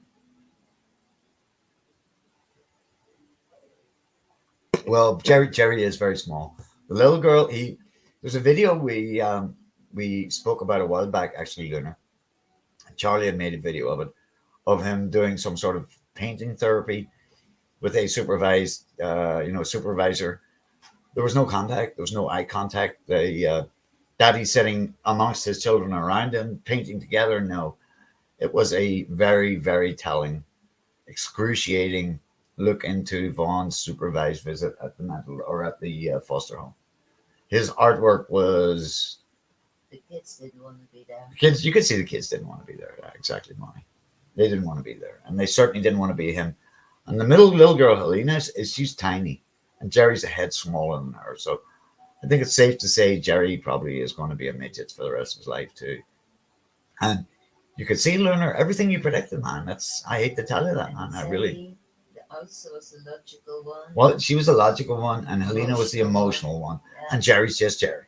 Well, Jerry is very small. The little girl, there's a video we spoke about a while back, actually, Lunar. Charlie had made a video of it, of him doing some sort of painting therapy with a supervised, supervisor. There was no contact. There was no eye contact. The daddy sitting amongst his children around him, painting together. No, it was a very, very telling, excruciating look into Vaughn's supervised visit at the mental or at the foster home. His artwork was The kids didn't want to be there. kids. You could see the kids didn't want to be there. Yeah, exactly, Molly. They didn't want to be there, and they certainly didn't want to be him. And the middle little girl, Helena, she's tiny, and Jerry's a head smaller than her. So I think it's safe to say Jerry probably is going to be a midget for the rest of his life too. And you could see Lunar, everything you predicted, man. I hate to tell you that, man. I really. Sally, the also was a logical one. Well, she was the logical one, and Helena was the emotional one, Yeah. and Jerry's just Jerry.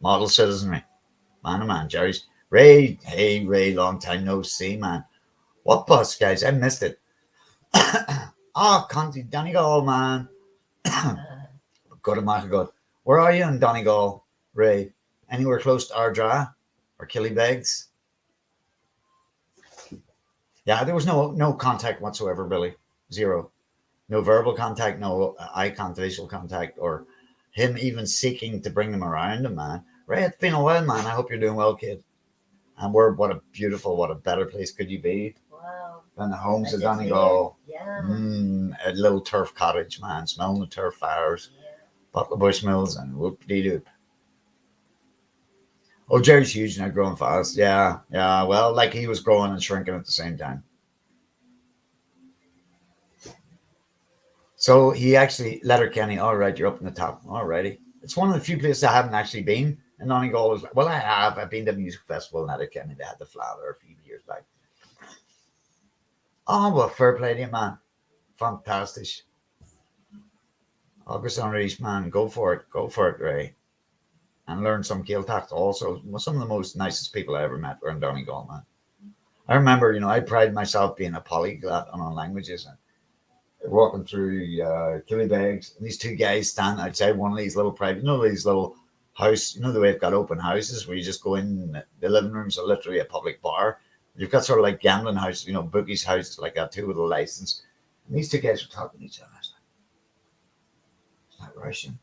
Model citizenry, man, oh man. Jerry's Ray. Hey Ray, long time no see, man. What bus, guys? I missed it. Conti Donegal, man. God, my God. Where are you in Donegal, Ray? Anywhere close to Ardra or Killybegs? Yeah, there was no contact whatsoever, Billy. Zero. No verbal contact, no eye contact, visual contact, or him even seeking to bring them around him, man. Ray, it's been a while, man. I hope you're doing well, kid. And what a better place could you be Wow. than the homes I of did Donegal. hear. Yeah. A little turf cottage, man, smelling the turf fires, Yeah. bottle of Bushmills, and whoop-de-doop. Oh, Jerry's huge now, growing fast. Yeah. Well, like he was growing and shrinking at the same time. So he actually, Letterkenny, all right, you're up in the top. All righty. It's one of the few places I haven't actually been. And Donegal is, well, I have. I've been to a music festival in Letterkenny. They had the Flower a few years back. Oh, well, fair play to you, man. Fantastic. August Unreached, man. Go for it. Go for it, Ray. And learn some Gaeltacht also. Some of the most nicest people I ever met were in Donegal, man. I remember, I pride myself being a polyglot on languages. And walking through Killybegs, and these two guys stand outside one of these little private, these little house, the way they've got open houses where you just go in, the living rooms are literally a public bar. You've got sort of like gambling houses, bookies houses like that too with a license. And these two guys were talking to each other. It's not Russian.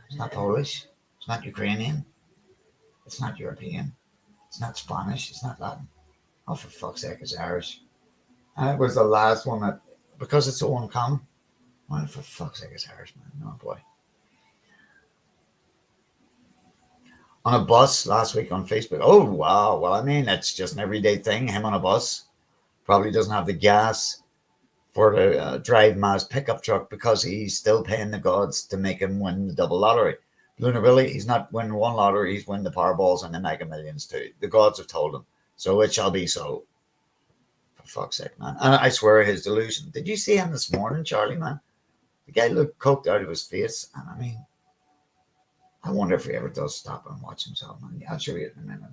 It's not Polish. It's not Ukrainian. It's not European. It's not Spanish. It's not Latin. Oh, for fuck's sake, it's Irish. And it was the last one that, because it's so uncommon. Well, for fuck's sake, it's Irish, man. Oh, boy. On a bus last week on Facebook. Oh, wow. Well, I mean, that's just an everyday thing. Him on a bus. Probably doesn't have the gas for the drive Ma's pickup truck because he's still paying the gods to make him win the double lottery. Lunar Billy, he's not winning one lottery. He's winning the Powerballs and the Mega Millions too. The gods have told him. So it shall be so. For fuck's sake, man. And I swear his delusion. Did you see him this morning, Charlie, man? The guy looked coked out of his face. And I mean, I wonder if he ever does stop and watch himself, man. I'll show you in a minute.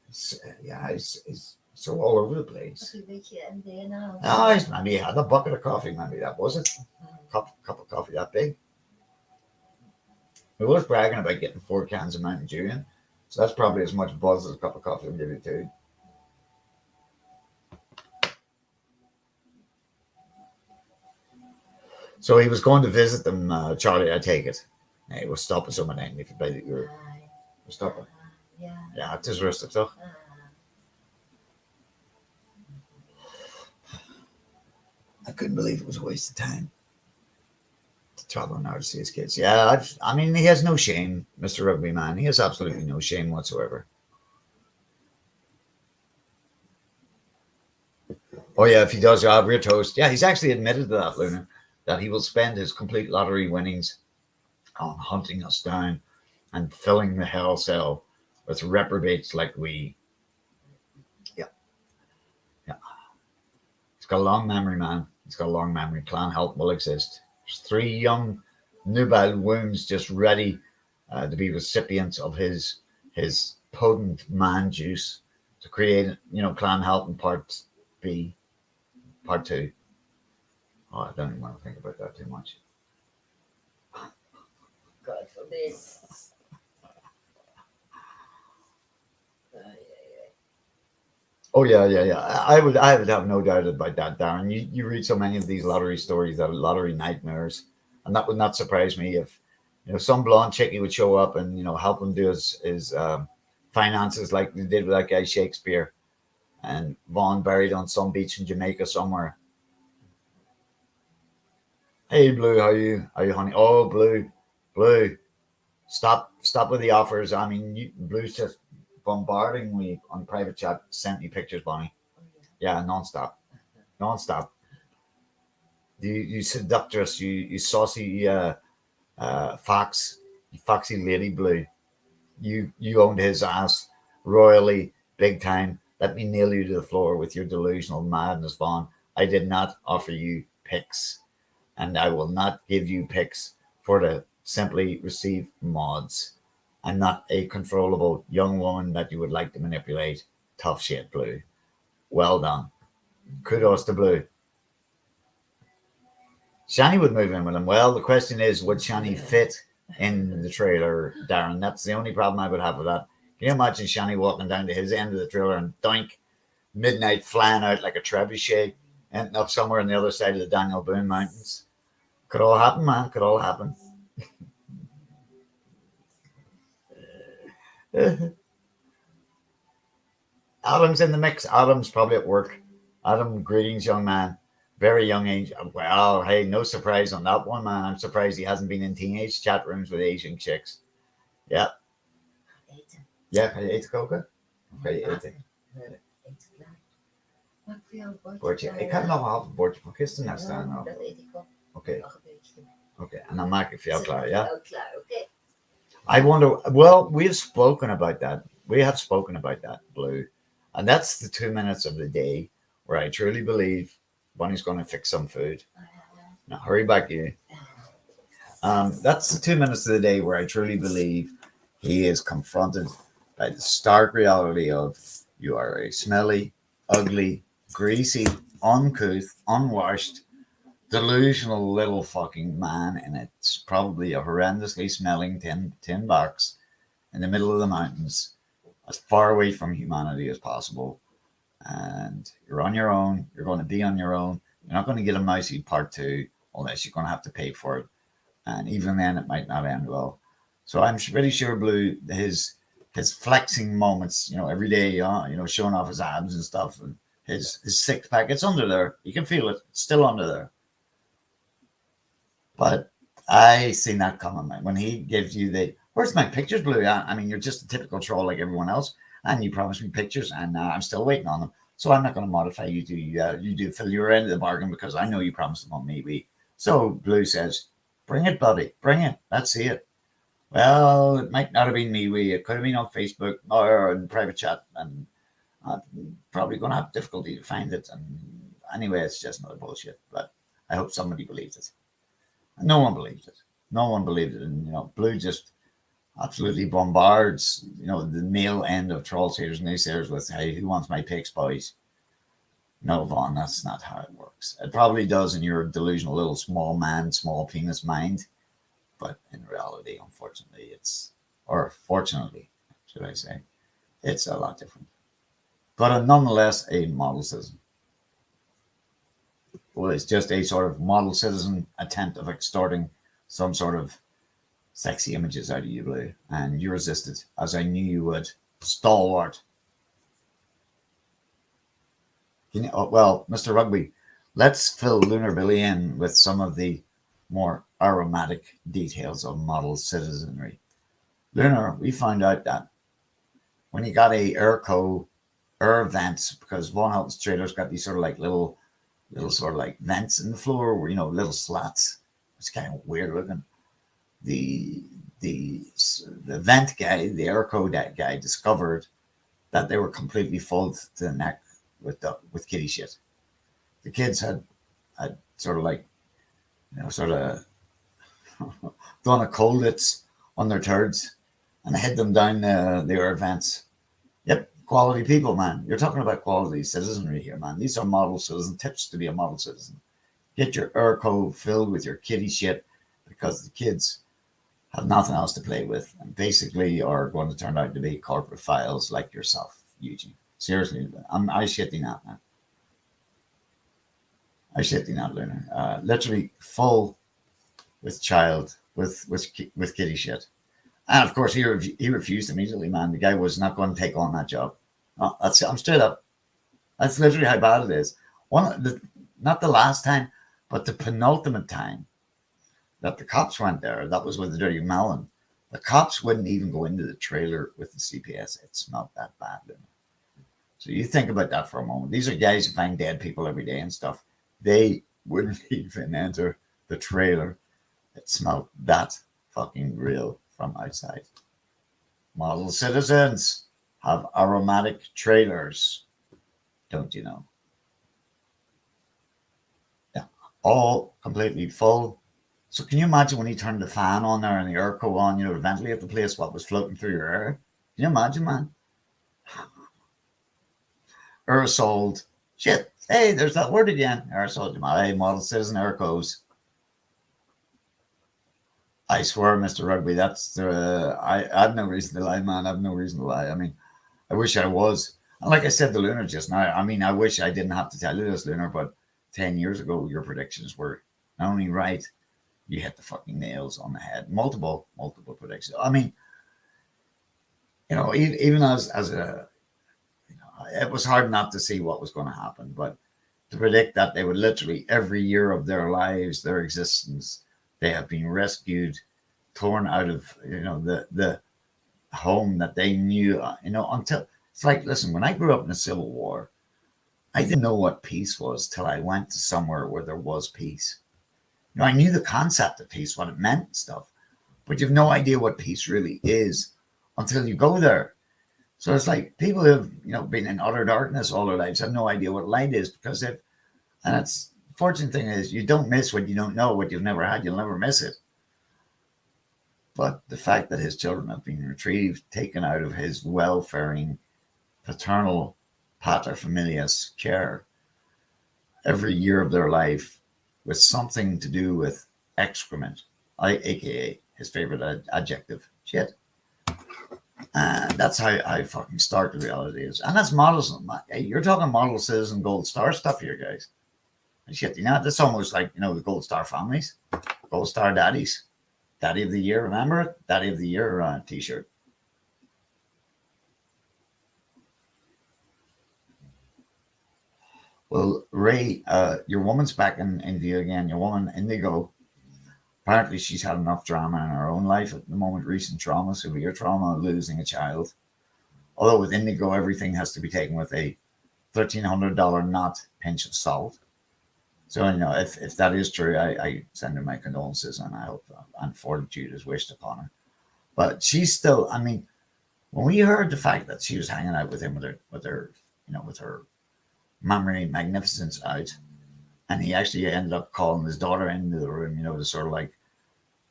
He's so all over the place. Oh, maybe he had a bucket of coffee. Maybe that was it. Cup of coffee that big. He was bragging about getting 4 cans of Mountain Dew in. So that's probably as much buzz as a cup of coffee will give you too. So he was going to visit them, Charlie, I take it. He was stopping someone in if you play that you're stopping. Yeah, it is rusted though. I couldn't believe it was a waste of time to travel now to see his kids. Yeah, I mean, he has no shame, Mr. Rugby Man. He has absolutely no shame whatsoever. Oh, yeah, if he does, we're toast. Yeah, he's actually admitted to that, Luna, that he will spend his complete lottery winnings on hunting us down and filling the hell cell with reprobates like we. Yeah. He's got a long memory, man. He's got a long memory. Clan help will exist. There's 3 young nubile wounds just ready to be recipients of his potent man juice to create, Clan help in part B, part 2. Oh, I don't even want to think about that too much. God forbid. Oh yeah. I would have no doubt about that, Darren. You read so many of these lottery stories that are lottery nightmares, and that would not surprise me if some blonde chickie would show up and help him do his finances like they did with that guy Shakespeare and Vaughn buried on some beach in Jamaica somewhere. Hey Blue, how you, honey? Oh Blue, stop with the offers. I mean, Blue's just bombarding me on private chat. Sent me pictures, Bonnie. Oh, Yeah, non-stop, non-stop. You seductress, you saucy fox, you foxy lady Blue. You owned his ass royally, big time. Let me nail you to the floor with your delusional madness, Vaughn. I did not offer you pics, and I will not give you pics for to simply receive mods. I'm not a controllable young woman that you would like to manipulate. Tough shit, Blue. Well done. Kudos to Blue. Shani would move in with him. Well, the question is, would Shani fit in the trailer, Darren? That's the only problem I would have with that. Can you imagine Shani walking down to his end of the trailer and doink, midnight flying out like a trebuchet, ending up somewhere on the other side of the Daniel Boone Mountains? Could all happen, man. Could all happen. Adam's in the mix. Adam's probably at work. Adam, greetings, young man. Very young age. Well, hey, no surprise on that one, man. I'm surprised he hasn't been in teenage chat rooms with Asian chicks. Yeah. Yeah, I ate coca. Okay, ate it. Boortje, ik heb nog een half boordje van gisteren net staan. Dat eet ik wel. Oké, Nog een beetje. oké. En dan maak ik voor jou klaar, ja? Klaar, oké. I wonder, well, we've spoken about that. We have spoken about that, Blue. And that's the 2 minutes of the day where I truly believe Bunny's going to fix some food. Now, hurry back, you. That's the 2 minutes of the day where I truly believe he is confronted by the stark reality of you are a smelly, ugly, greasy, uncouth, unwashed, delusional little fucking man, and it's probably a horrendously smelling tin box in the middle of the mountains, as far away from humanity as possible. And you're on your own. You're going to be on your own. You're not going to get a mousy part two unless you're going to have to pay for it. And even then, it might not end well. So I'm pretty sure Blue, his flexing moments, every day, showing off his abs and stuff, and his six pack, it's under there. You can feel it. It's still under there. But I seen that coming, man. When he gives you where's my pictures, Blue? I mean, you're just a typical troll like everyone else, and you promised me pictures, and I'm still waiting on them. So I'm not going to modify you to you do fill your end of the bargain because I know you promised them on me. So Blue says, "Bring it, buddy. Bring it. Let's see it." Well, it might not have been me. It could have been on Facebook or in private chat, and I'm probably going to have difficulty to find it. And anyway, it's just another bullshit. But I hope somebody believes it. And no one believes it. No one believes it. And Blue just absolutely bombards, the male end of trolls haters and naysayers with, "Hey, who wants my pics, boys?" No, Vaughn, that's not how it works. It probably does in your delusional little small man, small penis mind. But in reality, unfortunately, or fortunately, should I say, it's a lot different. But nonetheless, a model citizen. Well, it's just a sort of model citizen attempt of extorting some sort of sexy images out of you, Blue. And you resisted, as I knew you would. Stalwart. Well, Mr. Rugby, let's fill Lunar Billy in with some of the more aromatic details of model citizenry. Lunar, we found out that when you got a air vents, because Von Helton's trailer's got these sort of like little sort of like vents in the floor where, little slats. It's kind of weird looking. The vent guy, the airco guy, discovered that they were completely full to the neck with kitty shit. The kids had sort of like, sort of done a Colditz on their turds and hid them down the air vents. Yep, quality people, man. You're talking about quality citizenry here, man. These are model citizen tips to be a model citizen. Get your airco filled with your kitty shit because the kids have nothing else to play with and basically are going to turn out to be corporate files like yourself, Eugene. Seriously, I shitting that, man. I shitting that, Lunar. Literally full with child, with kitty shit. And of course, he refused immediately, man. The guy was not going to take on that job. No, I'm straight up. That's literally how bad it is. Not the last time, but the penultimate time that the cops went there, that was with the dirty melon. The cops wouldn't even go into the trailer with the CPS. It's not that bad. So you think about that for a moment. These are guys who find dead people every day and stuff. They wouldn't even enter the trailer. It smelled that fucking real from outside. Model citizens have aromatic trailers, don't you know? Yeah, all completely full. So can you imagine when he turned the fan on there and the airco on, to ventilate the place, what was floating through your air? Can you imagine, man? Aerosoled. Shit. Hey, there's that word again. Aerosoled. Hey, model citizen aircos. I swear, Mr. Rugby, that's I have no reason to lie, man. I have no reason to lie. I mean, I wish I was. And like I said to Lunar just now, I mean, I wish I didn't have to tell you this, Lunar, but 10 years ago, your predictions were not only right, you hit the fucking nails on the head. Multiple predictions. I mean, even as a, it was hard not to see what was going to happen, but to predict that they would literally every year of their lives, their existence, they have been rescued, torn out of, the home that they knew, until it's like, listen, when I grew up in the Civil War, I didn't know what peace was till I went to somewhere where there was peace. I knew the concept of peace, what it meant and stuff, but you have no idea what peace really is until you go there. So it's like people who have, been in utter darkness all their lives have no idea what light is and it's the fortunate thing is you don't miss what you don't know, what you've never had, you'll never miss it. But the fact that his children have been retrieved, taken out of his well-faring paternal paterfamilias care every year of their life with something to do with excrement, aka his favorite adjective, shit. And that's how fucking stark the reality is. And that's models. Hey, you're talking model citizen gold star stuff here, guys. And shit, that's almost like, the gold star families, gold star daddies. Daddy of the year, remember it? Daddy of the year t-shirt. Well, Ray, your woman's back in view again. Your woman, Indigo. Apparently, she's had enough drama in her own life at the moment, recent trauma, severe trauma, losing a child. Although with Indigo, everything has to be taken with a $1,300 not pinch of salt. So, if that is true, I send her my condolences and I hope and fortitude is wished upon her. But she's still, I mean, when we heard the fact that she was hanging out with him with her memory magnificence out, and he actually ended up calling his daughter into the room, to sort of like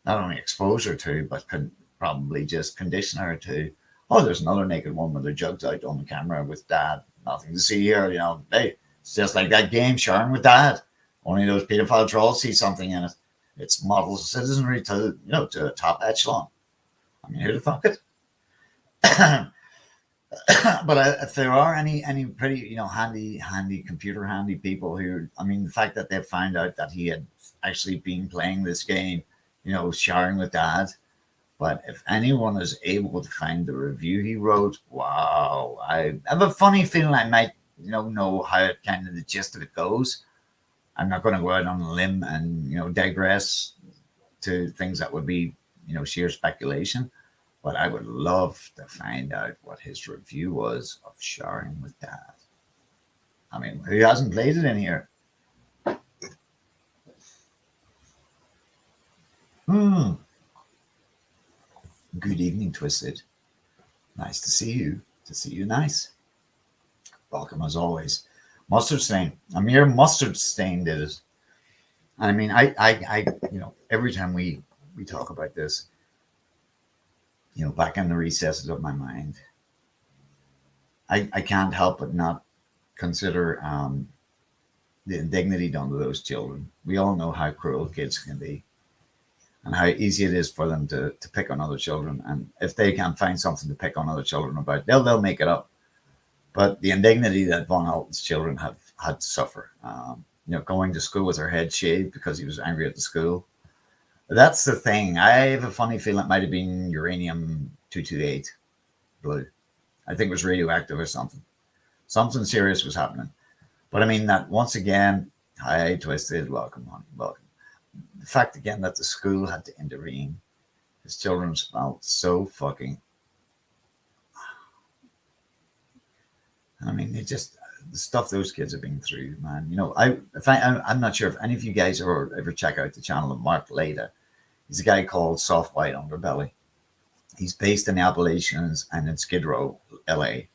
not only expose her to, but could probably just condition her to, oh, there's another naked woman with her jugs out on the camera with dad. Nothing to see here, Hey, it's just like that game, sharing with dad. Only those pedophile trolls see something in it. It's model citizenry to, to a top echelon. I mean, who the fuck it? But if there are any pretty, handy computer handy people who, I mean, the fact that they found out that he had actually been playing this game, sharing with dad. But if anyone is able to find the review he wrote, wow, I have a funny feeling I might, know how it kind of the gist of it goes. I'm not going to go out on a limb and, digress to things that would be, sheer speculation. But I would love to find out what his review was of Sharing with Dad. I mean, who hasn't played it in here? Good evening, Twisted. Nice to see you. Nice. WelKom as always. Mustard Stain. A mere mustard stain did it. I mean, I every time we talk about this, back in the recesses of my mind, I can't help but not consider the indignity done to those children. We all know how cruel kids can be and how easy it is for them to pick on other children. And if they can't find something to pick on other children about, they'll make it up. But the indignity that Von Halten's children have had to suffer, going to school with their head shaved because he was angry at the school. That's the thing. I have a funny feeling it might have been uranium 228 blue. I think it was radioactive or something. Something serious was happening. But I mean that once again, hi twisted, welcome, honey, welcome. The fact again that the school had to intervene, his children smelled so fucking. I mean, they just the stuff those kids have been through, man. I'm not sure if any of you guys ever check out the channel of Mark Leda. He's a guy called Soft White Underbelly. He's based in the Appalachians and in Skid Row, LA,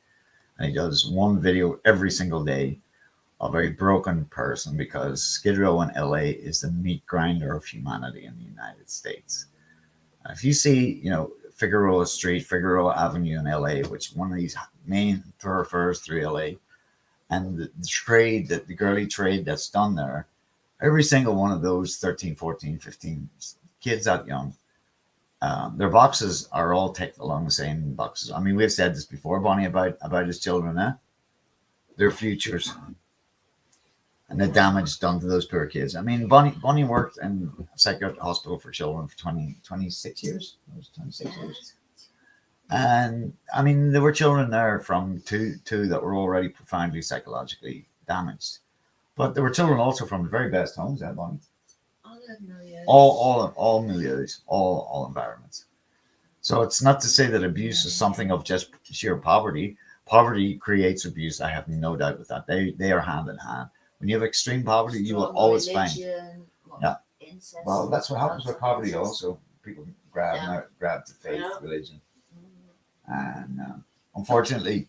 and he does one video every single day of a broken person because Skid Row in LA is the meat grinder of humanity in the United States. And if you see, Figueroa Street, Figueroa Avenue in LA, which one of these main thoroughfares through LA, and the trade, the girly trade that's done there, every single one of those 13, 14, 15 kids that young, their boxes are all ticked along the same boxes. I mean, we've said this before, Bonnie, about his children, their futures and the damage done to those poor kids. I mean, Bonnie worked in a psychiatric hospital for children for 26 years. It was 26 years. And I mean, there were children there from two that were already profoundly psychologically damaged. But there were children also from the very best homes, Bonnie. All milieus, all environments. So it's not to say that abuse is something of just sheer poverty. Poverty creates abuse. I have no doubt with that. They are hand in hand. When you have extreme poverty, you will always find. Yeah. Well, that's what happens with poverty. Also, people grab the faith, religion, and unfortunately,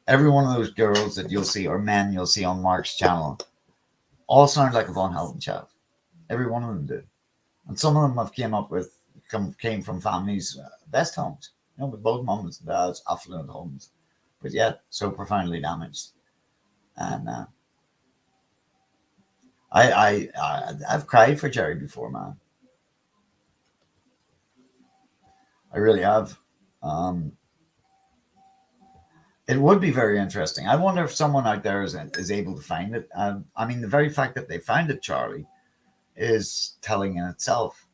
every one of those girls that you'll see or men you'll see on Mark's channel all sound like a Von Halten child. Every one of them do. And some of them have came from families, best homes, with both mums and dads, affluent homes, but yet so profoundly damaged. And I've cried for Jerry before, man. I really have. It would be very interesting. I wonder if someone out there is able to find it. I mean, the very fact that they found it, Charlie, is telling in itself.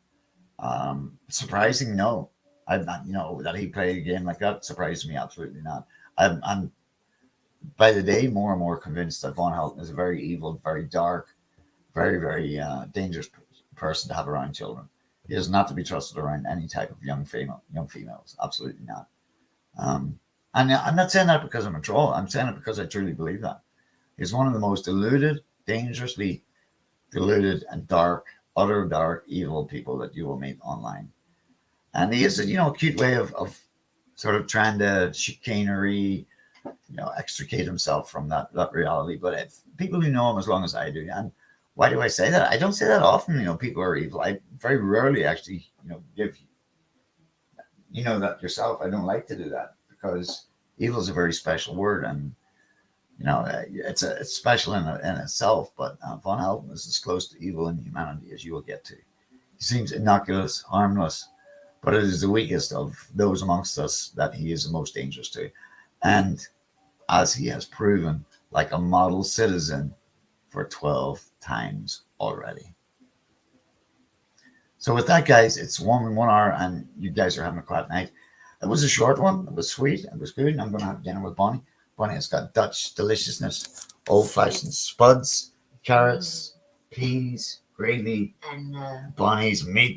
Surprising? No. I'm not, that he played a game like that surprised me absolutely not. I'm by the day more and more convinced that Von Halten is a very evil, very dark, very, very dangerous person to have around children. He is not to be trusted around any type of young females. Absolutely not. And I'm not saying that because I'm a troll. I'm saying it because I truly believe that. He's one of the most deluded, dangerously deluded and dark, utter dark, evil people that you will meet online. And he is a cute way of sort of trying to chicanery, extricate himself from that reality. But if people who know him as long as I do, and why do I say that? I don't say that often, people are evil. I very rarely actually, give, that yourself. I don't like to do that because evil is a very special word. And it's special in itself, but Von Halten is as close to evil in humanity as you will get to. He seems innocuous, harmless, but it is the weakest of those amongst us that he is the most dangerous to. And as he has proven, like a model citizen for 12 times already. So with that, guys, it's 1 hour, and you guys are having a quiet night. It was a short one. It was sweet. It was good. And I'm going to have dinner with Bonnie. Bonnie has got Dutch deliciousness, old-fashioned spuds, carrots, peas, gravy, and Bonnie's meatballs.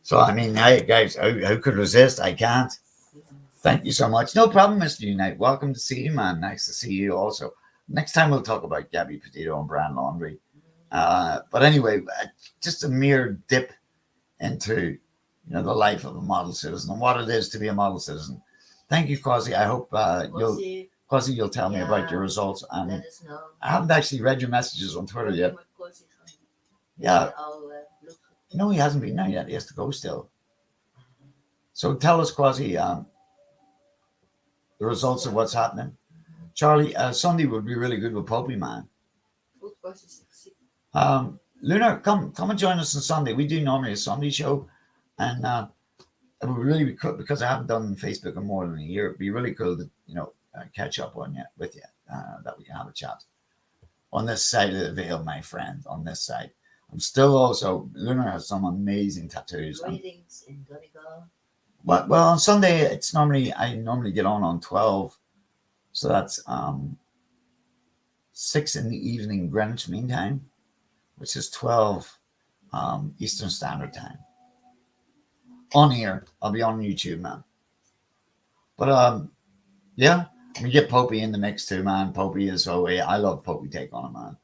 So, I mean, hey, guys, who could resist? I can't. Thank you so much. No problem, Mr. Unite. Welcome to see you, man. Nice to see you also. Next time we'll talk about Gabby Petito and Brand Laundry. But anyway, just a mere dip into the life of a model citizen and what it is to be a model citizen. Thank you, Quasi. I hope you'll tell me about your results. And I haven't actually read your messages on Twitter yet. Yeah. No, he hasn't been there yet. He has to go still. So tell us, Quasi, the results of what's happening. Charlie, Sunday would be really good with Popey, man. Lunar, come and join us on Sunday. We do normally a Sunday show, and it would really be cool because I haven't done Facebook in more than a year. It'd be really cool to catch up on you with you, that we can have a chat on this side of the veil, my friend. On this side, I'm still also Lunar has some amazing tattoos. Greetings in Donegal. Well, on Sunday I normally get on 12, so that's 6 in the evening Greenwich Mean Time, which is 12 Eastern Standard Time. On here, I'll be on YouTube, man. But yeah, we get Popey in the mix too, man. Popey is I love Popey take on it, man.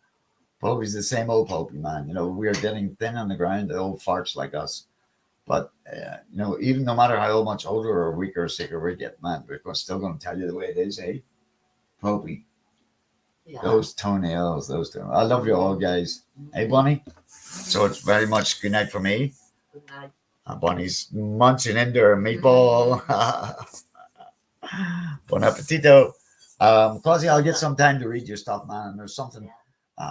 Popey's the same old Popey, man. We are getting thin on the ground, the old farts like us. But even no matter how much older or weaker or sicker we get, man, we're still going to tell you the way it is, eh? Popey. Yeah. Those toenails. I love you all, guys. Hey, Bonnie. So it's very much good night for me. Good night. Bonnie's munching into her meatball. Bon appetito. Quasi, I'll get some time to read your stuff, man. And there's something,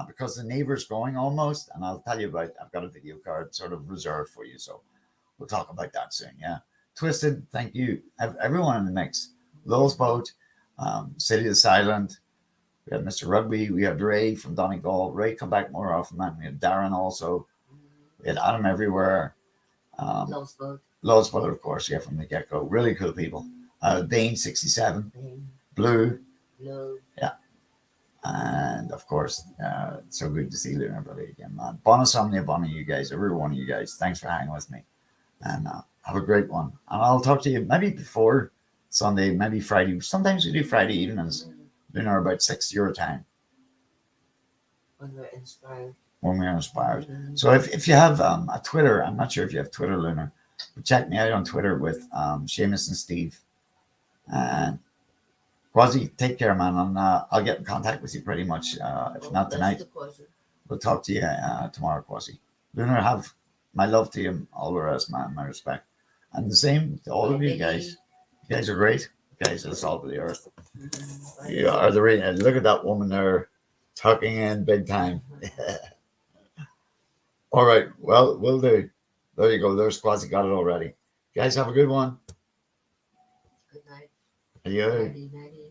because the neighbor's going almost, and I'll tell you I've got a video card sort of reserved for you. So we'll talk about that soon, yeah. Twisted, thank you. Everyone in the mix. Lowell's Boat, City of Silent. We had Mr. Rugby. We had Ray from Donegal. Ray, come back more often, man. We had Darren also. We had Adam everywhere. Lowell's Boat. Lowell's Boat, of course, yeah, from the get-go. Really cool people. Dane 67. Blue. Yeah. And, of course, it's so good to see Lunar Buddy again, man. Bonasomnia, Bonnie, you guys, every one of you guys. Thanks for hanging with me. And have a great one. And I'll talk to you maybe before Sunday, maybe Friday. Sometimes we do Friday evenings. Lunar about 6 your time. When we're inspired. When we're inspired. So if you have a Twitter, I'm not sure if you have Twitter, Lunar, but check me out on Twitter with Seamus and Steve. And Quasi, take care, man. And I'll get in contact with you pretty much. If not tonight, we'll talk to you tomorrow, Quasi. Lunar, have my love to you, all the rest, man, my respect. And the same to all of you guys. You guys are great. You guys are the salt of the earth. You are the real. Look at that woman there, tucking in big time. All right. Well, we'll do. There you go. There's Quasi got it already. Guys, have a good one. Good night. Adieu. Nighty, nighty.